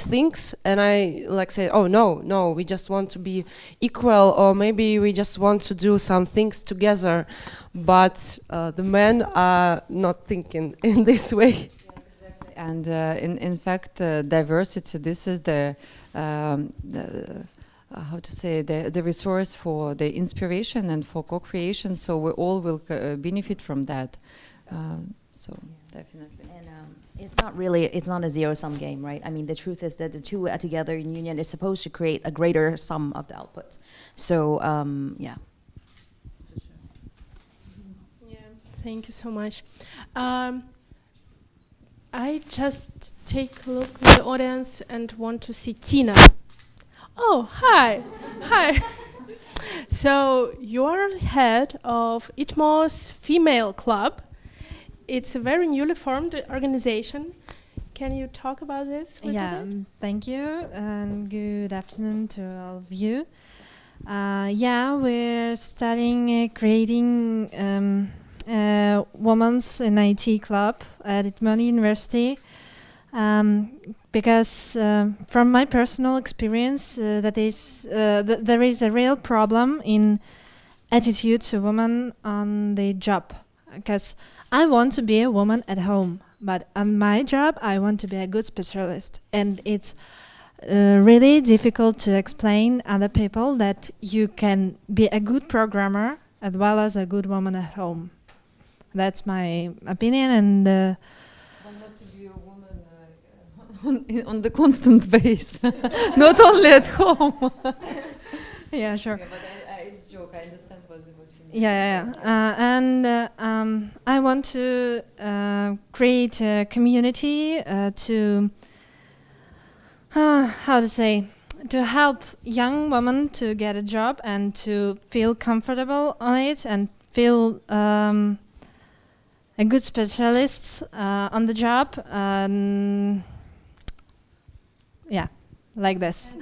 things, and I say, oh no, we just want to be equal, or maybe we just want to do some things together. But the men are not thinking in this way. Yes, exactly. And in fact, diversity, this is the resource for the inspiration and for co-creation, so we all will benefit from that. So definitely. And it's not a zero-sum game, right? I mean, the truth is that the two are together in union is supposed to create a greater sum of the outputs. So, yeah. Thank you so much. I just take a look at the audience and want to see Tina. Oh, hi. Hi. So you're head of ITMO's female club. It's a very newly formed organization. Can you talk about this? Yeah, thank you, and good afternoon to all of you. We're studying creating Women's in IT Club at ITMO University, because from my personal experience, there is a real problem in attitude to women on the job. Because I want to be a woman at home, but on my job, I want to be a good specialist, and it's really difficult to explain other people that you can be a good programmer as well as a good woman at home. That's my opinion, and but not to be a woman on the constant base, not only at home. Yeah, sure. Okay, but it's a joke. I understand what you mean. Yeah. I want to create a community to to help young women to get a job and to feel comfortable on it and feel a good specialists on the job. Like this.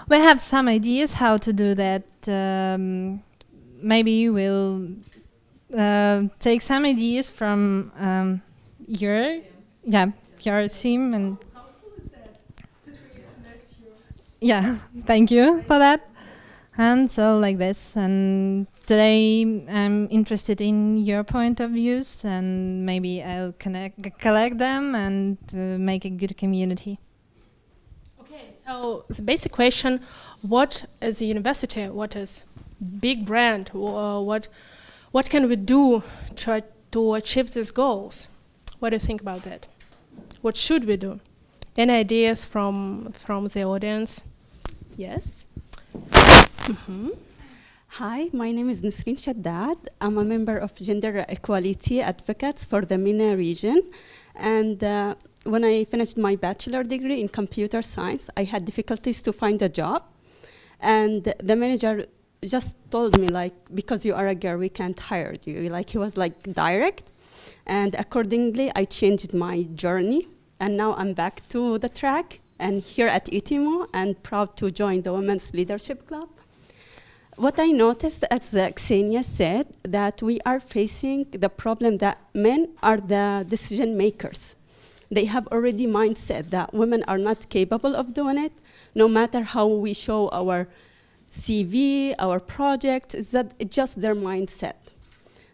We have some ideas how to do that. Maybe we'll take some ideas from your team, and thank you for that. And so like this, and today I'm interested in your point of views, and maybe I'll collect them and make a good community. Okay, so the basic question, what is a university, what is big brand, what can we do to achieve these goals? What do you think about that? What should we do? Any ideas from the audience? Yes? Hi, my name is Nisreen Shaddad. I'm a member of Gender Equality Advocates for the MENA region. And when I finished my bachelor degree in computer science, I had difficulties to find a job. And the manager just told me, like, because you are a girl, we can't hire you. Like, he was like direct. And accordingly, I changed my journey. And now I'm back to the track and here at ITMO and proud to join the Women's Leadership Club. What I noticed, as Xenia said, that we are facing the problem that men are the decision makers. They have already mindset that women are not capable of doing it, no matter how we show our CV, our project, it's just their mindset.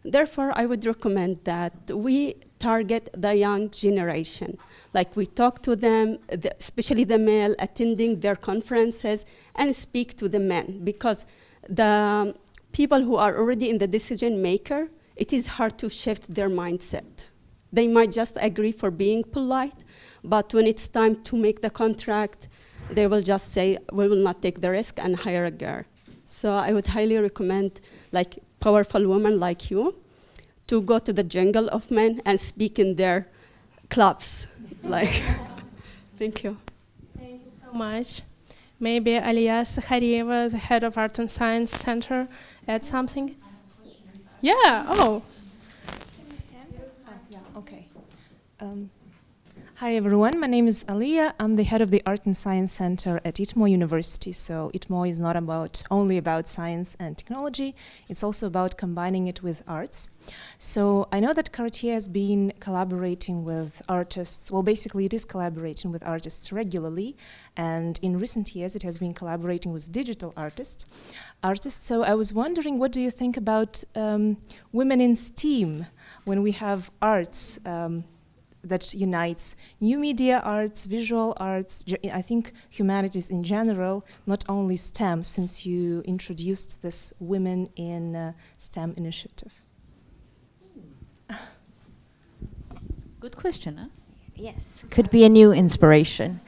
Therefore, I would recommend that we target the young generation. Like, we talk to them, especially the male, attending their conferences, and speak to the men, because the people who are already in the decision maker, it is hard to shift their mindset. They might just agree for being polite, but when it's time to make the contract, they will just say, we will not take the risk and hire a girl. So I would highly recommend, like, powerful women like you to go to the jungle of men and speak in their clubs. Like, thank you. Thank you so much. Maybe Alessa Baranuk, the head of Art and Science Center, add something? Yeah, oh. Okay. Hi everyone, my name is Aliyah. I'm the head of the Art and Science Center at ITMO University. So ITMO is not only about science and technology, it's also about combining it with arts. So I know that Cartier has been collaborating with artists, well basically it is collaborating with artists regularly, and in recent years it has been collaborating with digital artists. So I was wondering, what do you think about women in STEAM when we have arts that unites new media arts, visual arts, I think humanities in general, not only STEM, since you introduced this Women in STEM initiative? Good question, huh? Yes, could be a new inspiration.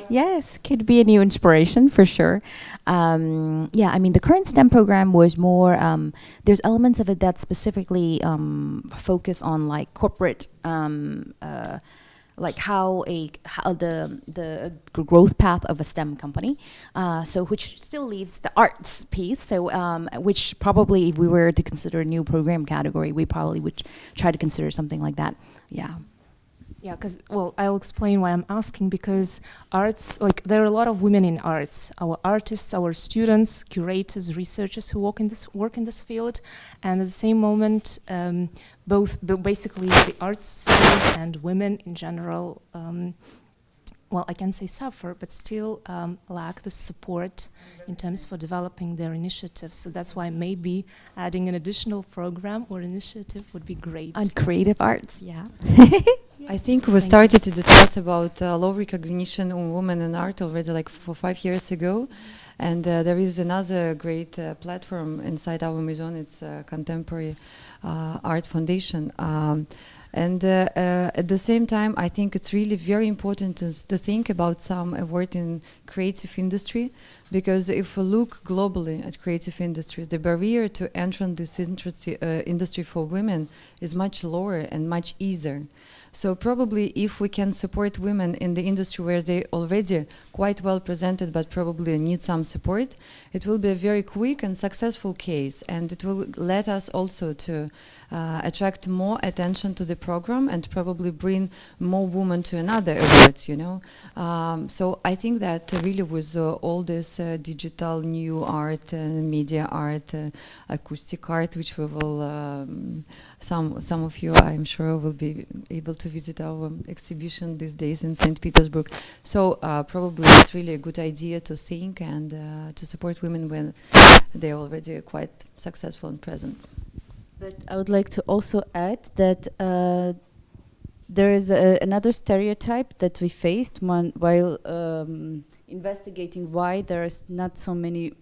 Yes, could be a new inspiration for sure. Yeah, I mean, the current STEM program was more, there's elements of it that specifically focus on like corporate, like how the growth path of a STEM company, so which still leaves the arts piece, so which probably if we were to consider a new program category, we probably would try to consider something like that, yeah. Yeah, because, well, I'll explain why I'm asking, because arts, like, there are a lot of women in arts. Our artists, our students, curators, researchers who work in this field, and at the same moment, basically the arts sphere and women in general, well, I can say suffer, but still lack the support in terms for developing their initiatives. So that's why maybe adding an additional program or initiative would be great. On creative arts, yeah. I think we started to discuss about low recognition of women in art already like 5 years ago. And there is another great platform inside our Maison, it's Contemporary Art Foundation. And at the same time, I think it's really very important to think about some award in creative industry, because if we look globally at creative industry, the barrier to enter this industry for women is much lower and much easier. So probably if we can support women in the industry where they already quite well presented but probably need some support, it will be a very quick and successful case, and it will let us also to attract more attention to the program and probably bring more women to another awards, you know. So I think that really with all this digital new art, media art, acoustic art, which we will, some of you I'm sure will be able to visit our exhibition these days in St. Petersburg. So probably it's really a good idea to think and to support women when they're already quite successful and present. But I would like to also add that there is another stereotype that we faced while investigating why there is not so many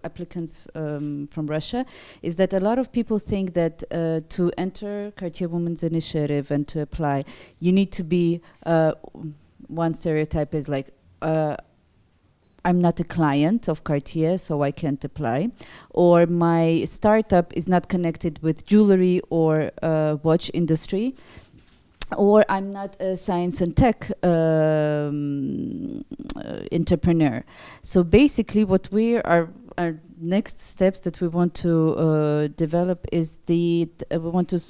applicants from Russia, is that a lot of people think that to enter Cartier Women's Initiative and to apply, you need to be, one stereotype is like, I'm not a client of Cartier, so I can't apply. Or my startup is not connected with jewelry or watch industry. or I'm not a science and tech entrepreneur. So basically what our next steps that we want to develop is we want to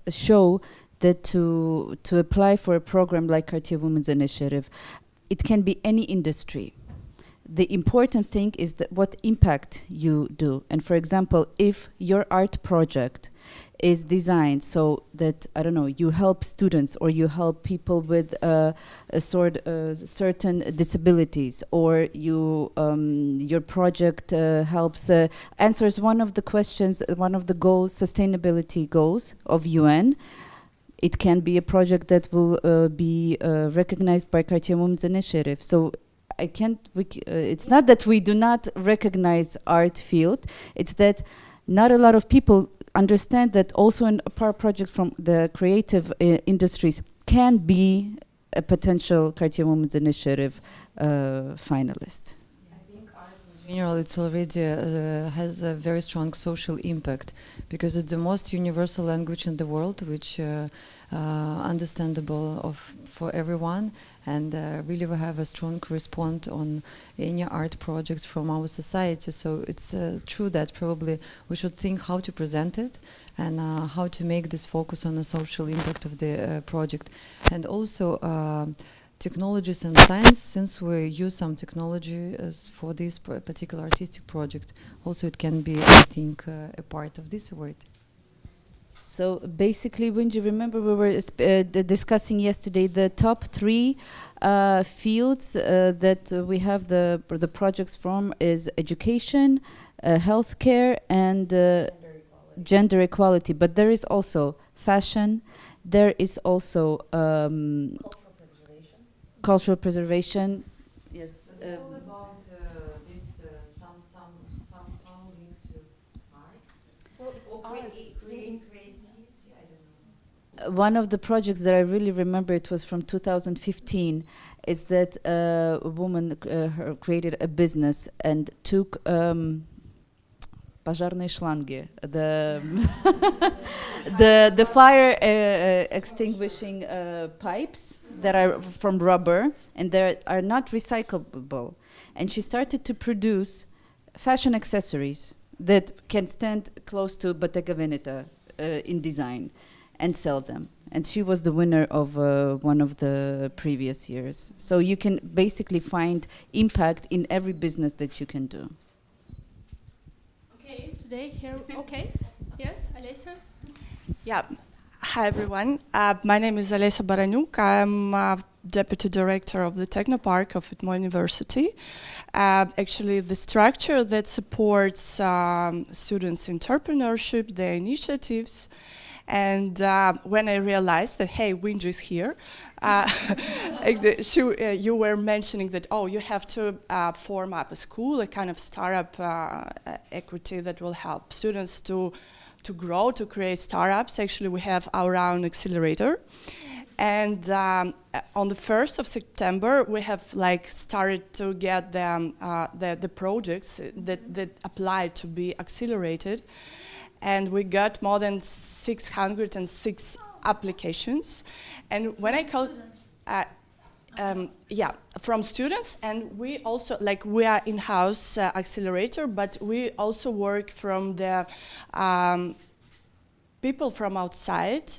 show that to apply for a program like Cartier Women's Initiative, it can be any industry. The important thing is that what impact you do. And for example, if your art project is designed so that, I don't know, you help students or you help people with certain disabilities, or your project helps answers one of the questions, one of the goals, sustainability goals of UN. It can be a project that will be recognized by Cartier Women's Initiative. So it's not that we do not recognize art field, it's that not a lot of people understand that also in a project from the creative industries can be a potential Cartier Women's Initiative finalist. In general, it's already has a very strong social impact because it's the most universal language in the world, which understandable for everyone, and really we have a strong response on any art projects from our society. So it's true that probably we should think how to present it and how to make this focus on the social impact of the project, and also technologies and science, since we use some technology for this particular artistic project. Also it can be, I think, a part of this award. So basically, Uinji, remember we were discussing yesterday the top 3 fields that we have the projects from is education, healthcare, and gender equality. But there is also fashion, there is also cultural preservation. Yes. It's all about somehow linked to art. Well, it's art. One of the projects that I really remember, it was from 2015, is that a woman created a business and took пожарные шланги, the fire extinguishing pipes that are from rubber and they are not recyclable. And she started to produce fashion accessories that can stand close to Bottega Veneta in design and sell them. And she was the winner of one of the previous years. So you can basically find impact in every business that you can do. Okay, today here, okay. Yes, Alessa? Yeah. Hi, everyone. My name is Alessa Baranuk. I'm Deputy Director of the Technopark of Itmo University. Actually, the structure that supports students' entrepreneurship, their initiatives. And when I realized that, hey, Uinji is here, you were mentioning that, oh, you have to form up a school, a kind of startup equity that will help students to grow, to create startups. Actually, we have our own accelerator. And on the 1st of September, we have started to get the projects that apply to be accelerated. And we got more than 606 applications. And when I call, from students, and we also, we are in-house accelerator, but we also work from the people from outside,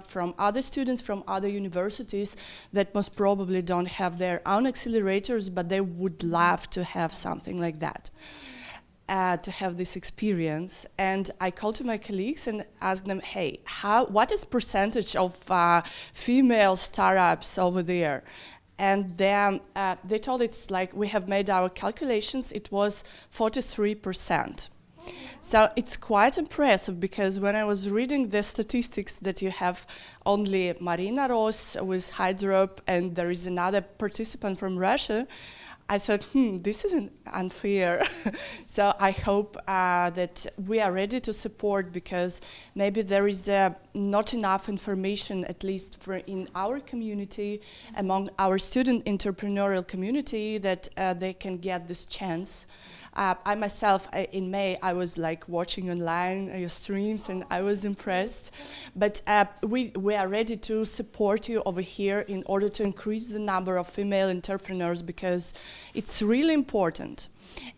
from other students from other universities that most probably don't have their own accelerators, but they would love to have something like that. To have this experience, and I called to my colleagues and asked them, hey, what is percentage of female startups over there? And they told it's we have made our calculations, it was 43%. So it's quite impressive, because when I was reading the statistics that you have only Marina Ros with Hydrop and there is another participant from Russia, I thought, this isn't unfair. So I hope that we are ready to support, because maybe there is not enough information, at least in our community, among our student entrepreneurial community, that they can get this chance I myself, in May, I was like watching online your streams, and I was impressed. But we are ready to support you over here in order to increase the number of female entrepreneurs, because it's really important.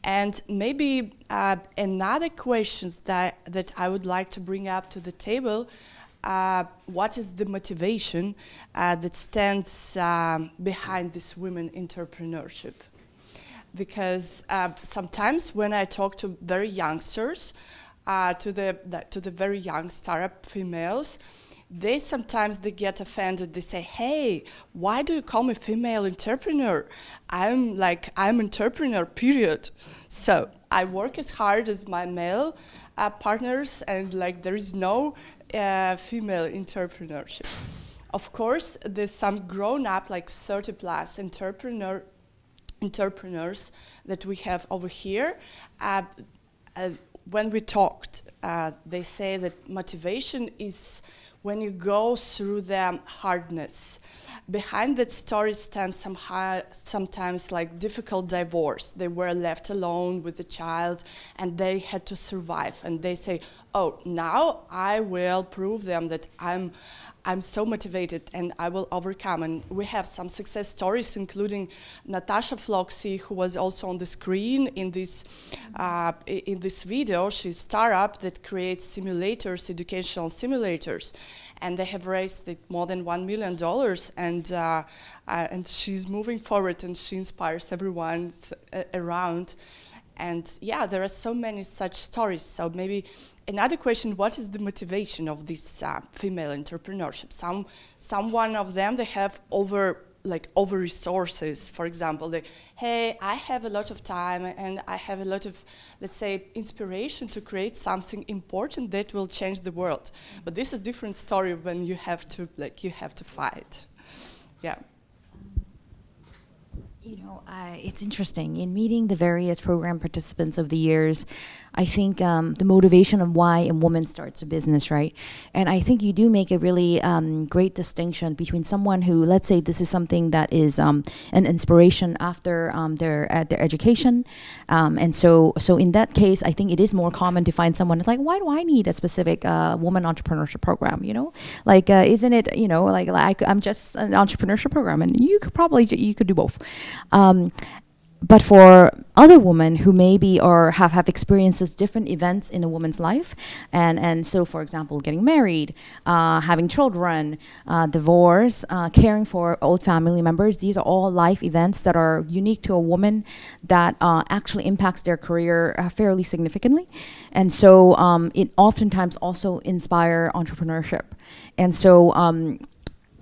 And maybe another question that I would like to bring up to the table, what is the motivation that stands behind this women entrepreneurship? Because sometimes when I talk to very youngsters, to the very young startup females, they get offended. They say, "Hey, why do you call me female entrepreneur? I'm entrepreneur, period. So I work as hard as my male partners, and like there is no female entrepreneurship." Of course, there's some grown-up, like 30+ entrepreneurs that we have over here. When we talked, they say that motivation is when you go through the hardness. Behind that story stands sometimes like difficult divorce. They were left alone with the child and they had to survive. And they say, "Oh, now I will prove them that I'm so motivated and I will overcome." And we have some success stories, including Natasha Floxy, who was also on the screen in this video. She's a startup that creates simulators, educational simulators, and they have raised more than $1 million. And she's moving forward, and she inspires everyone around. And yeah, there are so many such stories. So maybe another question: what is the motivation of this female entrepreneurship? Some one of them, they have over resources. For example, hey, I have a lot of time and I have a lot of, let's say, inspiration to create something important that will change the world. But this is a different story when you have to fight. Yeah. You know, it's interesting. In meeting the various program participants of the years, I think the motivation of why a woman starts a business, right? And I think you do make a really great distinction between someone who, let's say this is something that is an inspiration after their education. And so in that case, I think it is more common to find someone who's like, why do I need a specific woman entrepreneurship program, you know? Like, isn't it, you know, like I'm just an entrepreneurship program, and you could do both. But for other women who maybe or have experiences different events in a woman's life, and so, for example, getting married, having children, divorce, caring for old family members, these are all life events that are unique to a woman that actually impacts their career fairly significantly. And so it oftentimes also inspire entrepreneurship. And so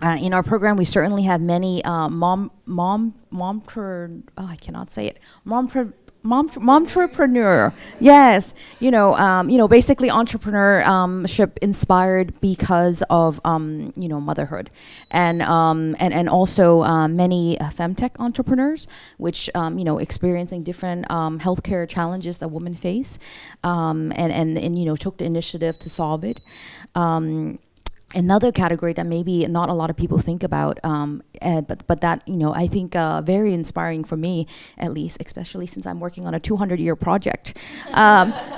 in our program, we certainly have many momtrepreneur. Yes, basically entrepreneurship inspired because of motherhood, and also many femtech entrepreneurs, which experiencing different healthcare challenges that women face, and took the initiative to solve it. Another category that maybe not a lot of people think about, but that I think very inspiring for me, at least, especially since I'm working on a 200-year project,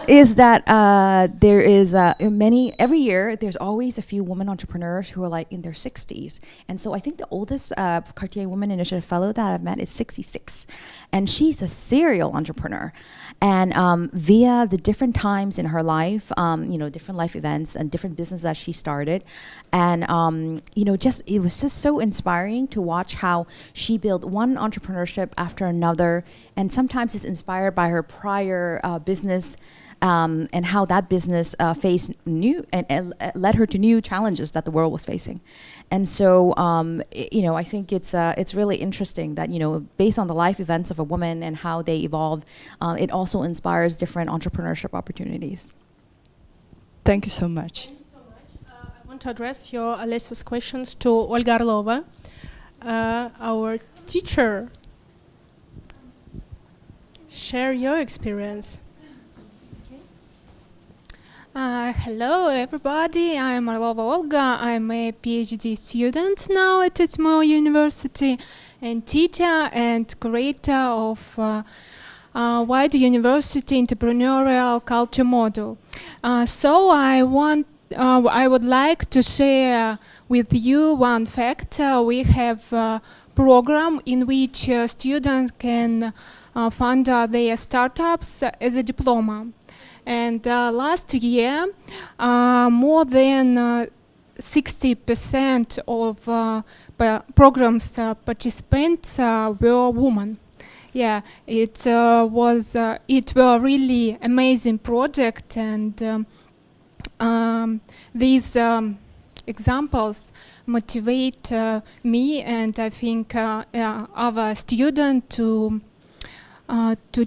is that there is every year there's always a few women entrepreneurs who are like in their 60s, and so I think the oldest Cartier Women Initiative fellow that I've met is 66, and she's a serial entrepreneur. And via the different times in her life, different life events and different businesses that she started, and it was just so inspiring to watch how she built one entrepreneurship after another, and sometimes it's inspired by her prior business. And how that business faced new and led her to new challenges that the world was facing, and so I think it's really interesting that based on the life events of a woman and how they evolve, it also inspires different entrepreneurship opportunities. Thank you so much. Thank you so much. I want to address your Alessa's questions to Olga Orlova, our teacher. Share your experience. Hello everybody, I'm Orlova Olga. I'm a PhD student now at ITMO University and teacher and creator of wide university entrepreneurial culture model. So I would like to share with you one fact. We have a program in which students can fund their startups as a diploma. And last year, more than 60% of programs participants were women. Yeah, it was a really amazing project, and these examples motivate me, and I think our students to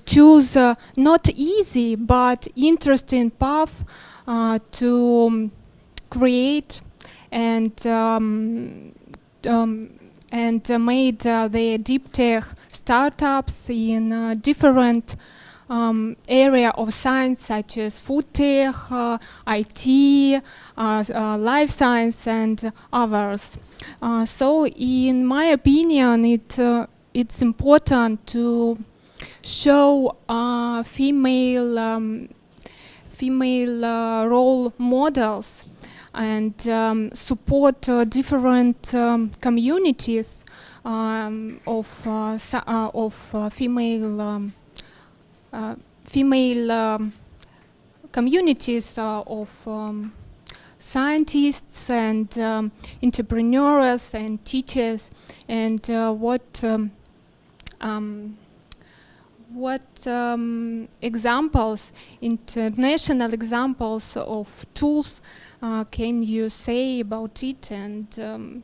choose not easy but interesting path to create and made their deep tech startups in different area of science, such as food tech, IT, life science, and others. So, in my opinion, it's important to show female role models and support different communities of female communities of scientists and entrepreneurs and teachers, and what examples, international examples of tools can you say about it and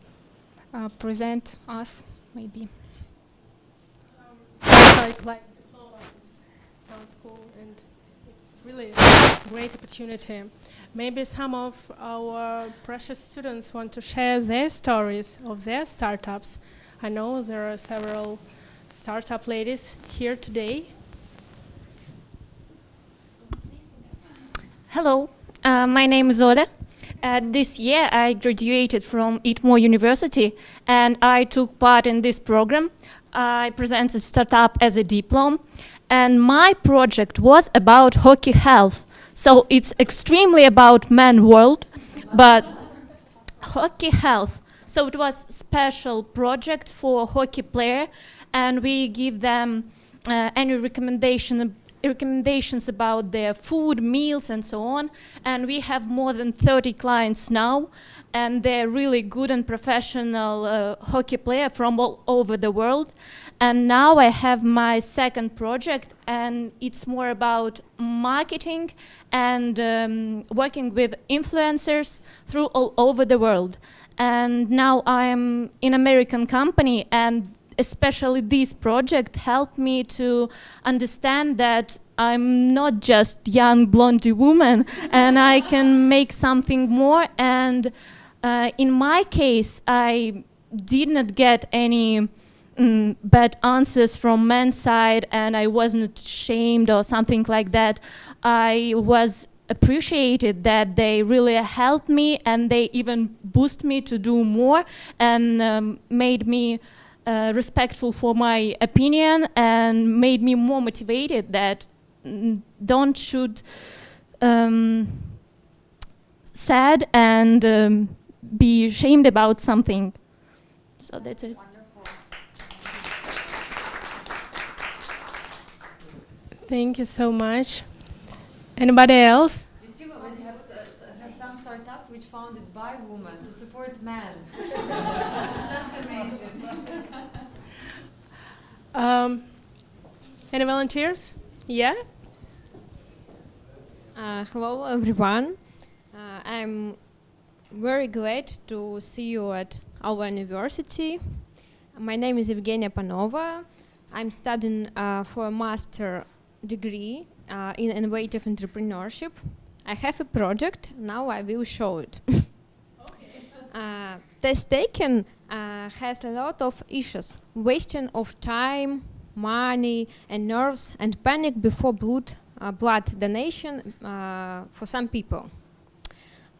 present us, maybe? Like sounds cool, and it's really a great opportunity. Maybe some of our precious students want to share their stories of their startups. I know there are several startup ladies here today. Hello, my name is Ola. This year I graduated from ITMO University and I took part in this program. I presented startup as a diploma, and my project was about hockey health. So it's extremely about men world, but hockey health. So it was special project for hockey player, and we give them any recommendations about their food, meals, and so on. And we have more than 30 clients now, and they're really good and professional hockey player from all over the world. And now I have my second project, and it's more about marketing and working with influencers through all over the world. And now I'm in American company, and especially this project helped me to understand that I'm not just young blondie woman and I can make something more. And in my case, I did not get any bad answers from men's side, and I wasn't shamed or something like that. I was appreciated that they really helped me, and they even boosted me to do more and made me respectful for my opinion and made me more motivated that don't should sad and be ashamed about something. So that's it. Thank you so much. Anybody else? You see, we already have some startup which founded by women to support men. It's just amazing. Any volunteers? Yeah? Hello everyone. I'm very glad to see you at our university. My name is Evgenia Panova. I'm studying for a master degree in innovative entrepreneurship. I have a project, now I will show it. Test taking has a lot of issues, wasting of time, money and nerves, and panic before blood donation for some people.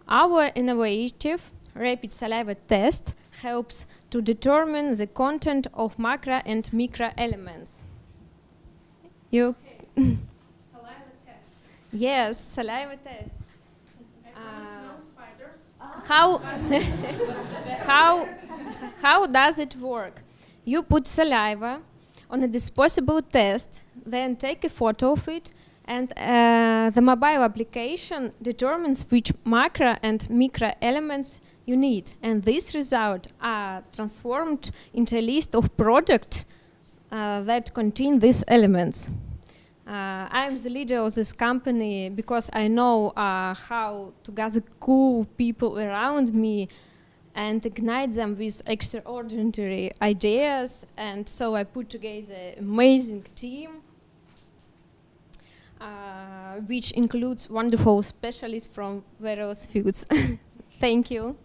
Our innovative rapid saliva test helps to determine the content of macro and micro elements. You Yes, saliva test. How how does it work? You put saliva on a disposable test, then take a photo of it, and the mobile application determines which macro and micro elements you need. And these results are transformed into a list of products that contain these elements. I'm the leader of this company because I know how to gather cool people around me and ignite them with extraordinary ideas. And so I put together an amazing team, which includes wonderful specialists from various fields. Thank you.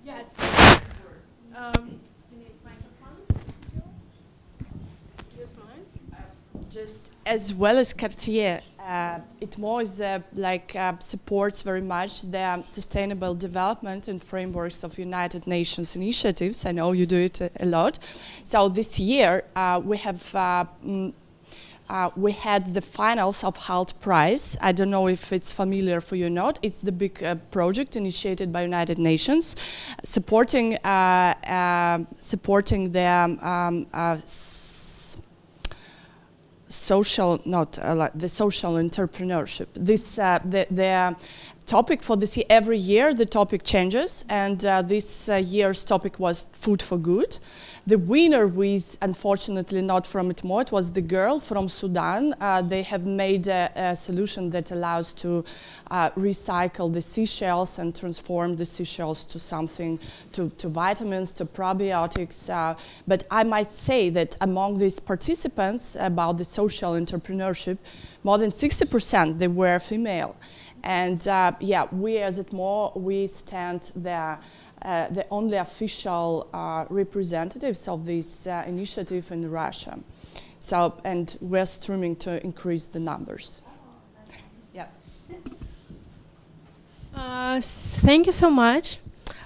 Yes. You need microphone? Yes, mine. Just as well as Cartier, ITMO is supports very much the sustainable development and frameworks of United Nations initiatives. I know you do it a lot. So this year we had the finals of HALT Prize. I don't know if it's familiar for you or not. It's the big project initiated by United Nations, supporting the social, the social entrepreneurship. This the topic for this year. Every year the topic changes, and this year's topic was food for good. The winner was unfortunately not from ITMO. It was the girl from Sudan. They have made a solution that allows to recycle the seashells and transform the seashells to something, to vitamins, to probiotics. But I might say that among these participants about the social entrepreneurship, more than 60% they were female. And we as ITMO, we stand there. The only official representatives of this initiative in Russia. So, and we're streaming to increase the numbers. Yeah. Thank you so much.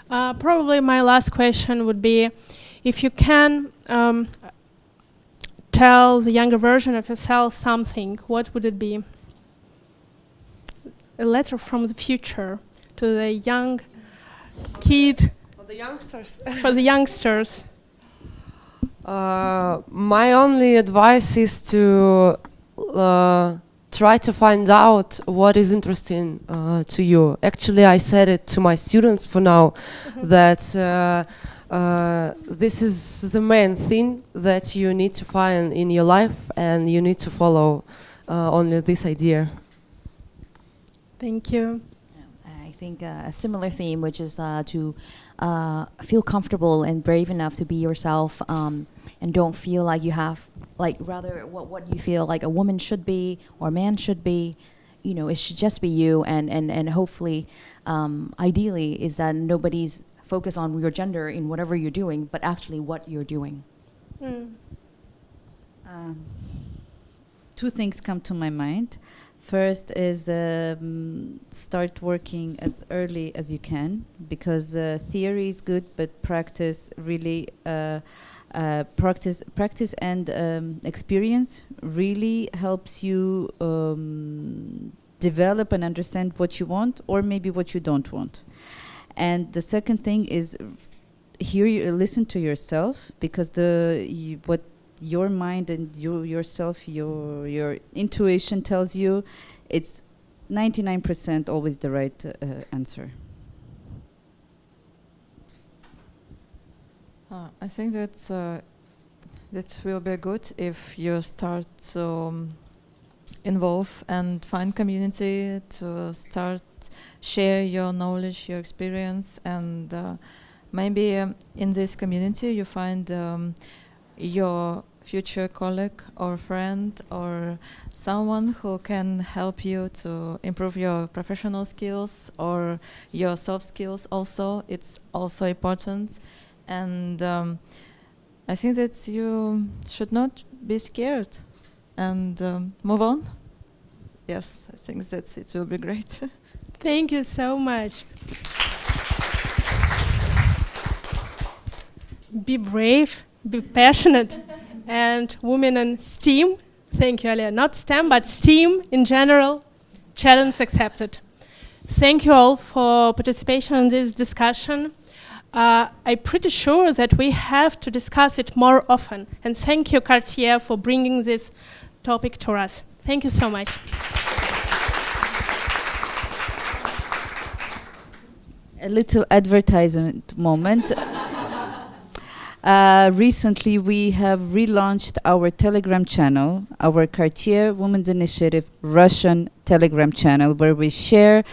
Probably my last question would be, if you can tell the younger version of yourself something, what would it be? A letter from the future to the young kid. For the youngsters. For the youngsters. My only advice is to try to find out what is interesting to you. Actually, I said it to my students for now, that this is the main thing that you need to find in your life, and you need to follow only this idea. Thank you. I think a similar theme, which is to feel comfortable and brave enough to be yourself, and don't feel like you have, rather what you feel like a woman should be or a man should be. It should just be you, and hopefully, ideally, is that nobody's focused on your gender in whatever you're doing, but actually what you're doing. Two things come to my mind. First is start working as early as you can, because theory is good, but practice really practice and experience really helps you develop and understand what you want, or maybe what you don't want. And the second thing is listen to yourself, because what your mind and yourself, your intuition tells you, it's 99% always the right answer. I think that will be good if you start to involve and find community, to start share your knowledge, your experience, and maybe in this community you find your future colleague or friend or someone who can help you to improve your professional skills or your soft skills also. It's also important. And I think that you should not be scared and move on. Yes, I think that it will be great. Thank you so much. Be brave, be passionate, and women in STEAM. Thank you, Alia. Not STEM, but STEAM in general. Challenge accepted. Thank you all for participation in this discussion. I'm pretty sure that we have to discuss it more often. And thank you, Cartier, for bringing this topic to us. Thank you so much. A little advertisement moment. Recently, we have relaunched our Telegram channel, our Cartier Women's Initiative Russian Telegram channel, where we share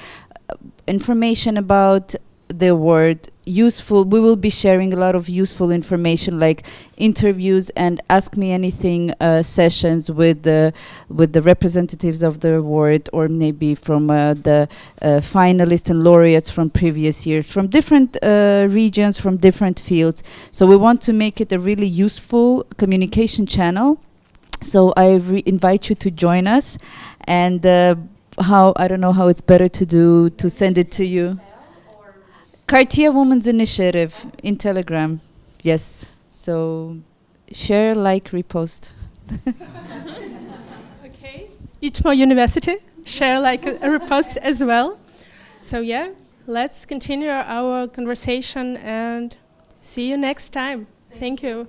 information about the award, useful. We will be sharing a lot of useful information like interviews and Ask Me Anything sessions with the representatives of the award, or maybe from the finalists and laureates from previous years, from different regions, from different fields. So we want to make it a really useful communication channel. So I invite you to join us. And I don't know how it's better to send it to you. Cartier Women's Initiative in Telegram. Yes. So share, like, repost. Okay. ITMO University. Share, like, repost as well. So yeah, let's continue our conversation and see you next time. Thank you.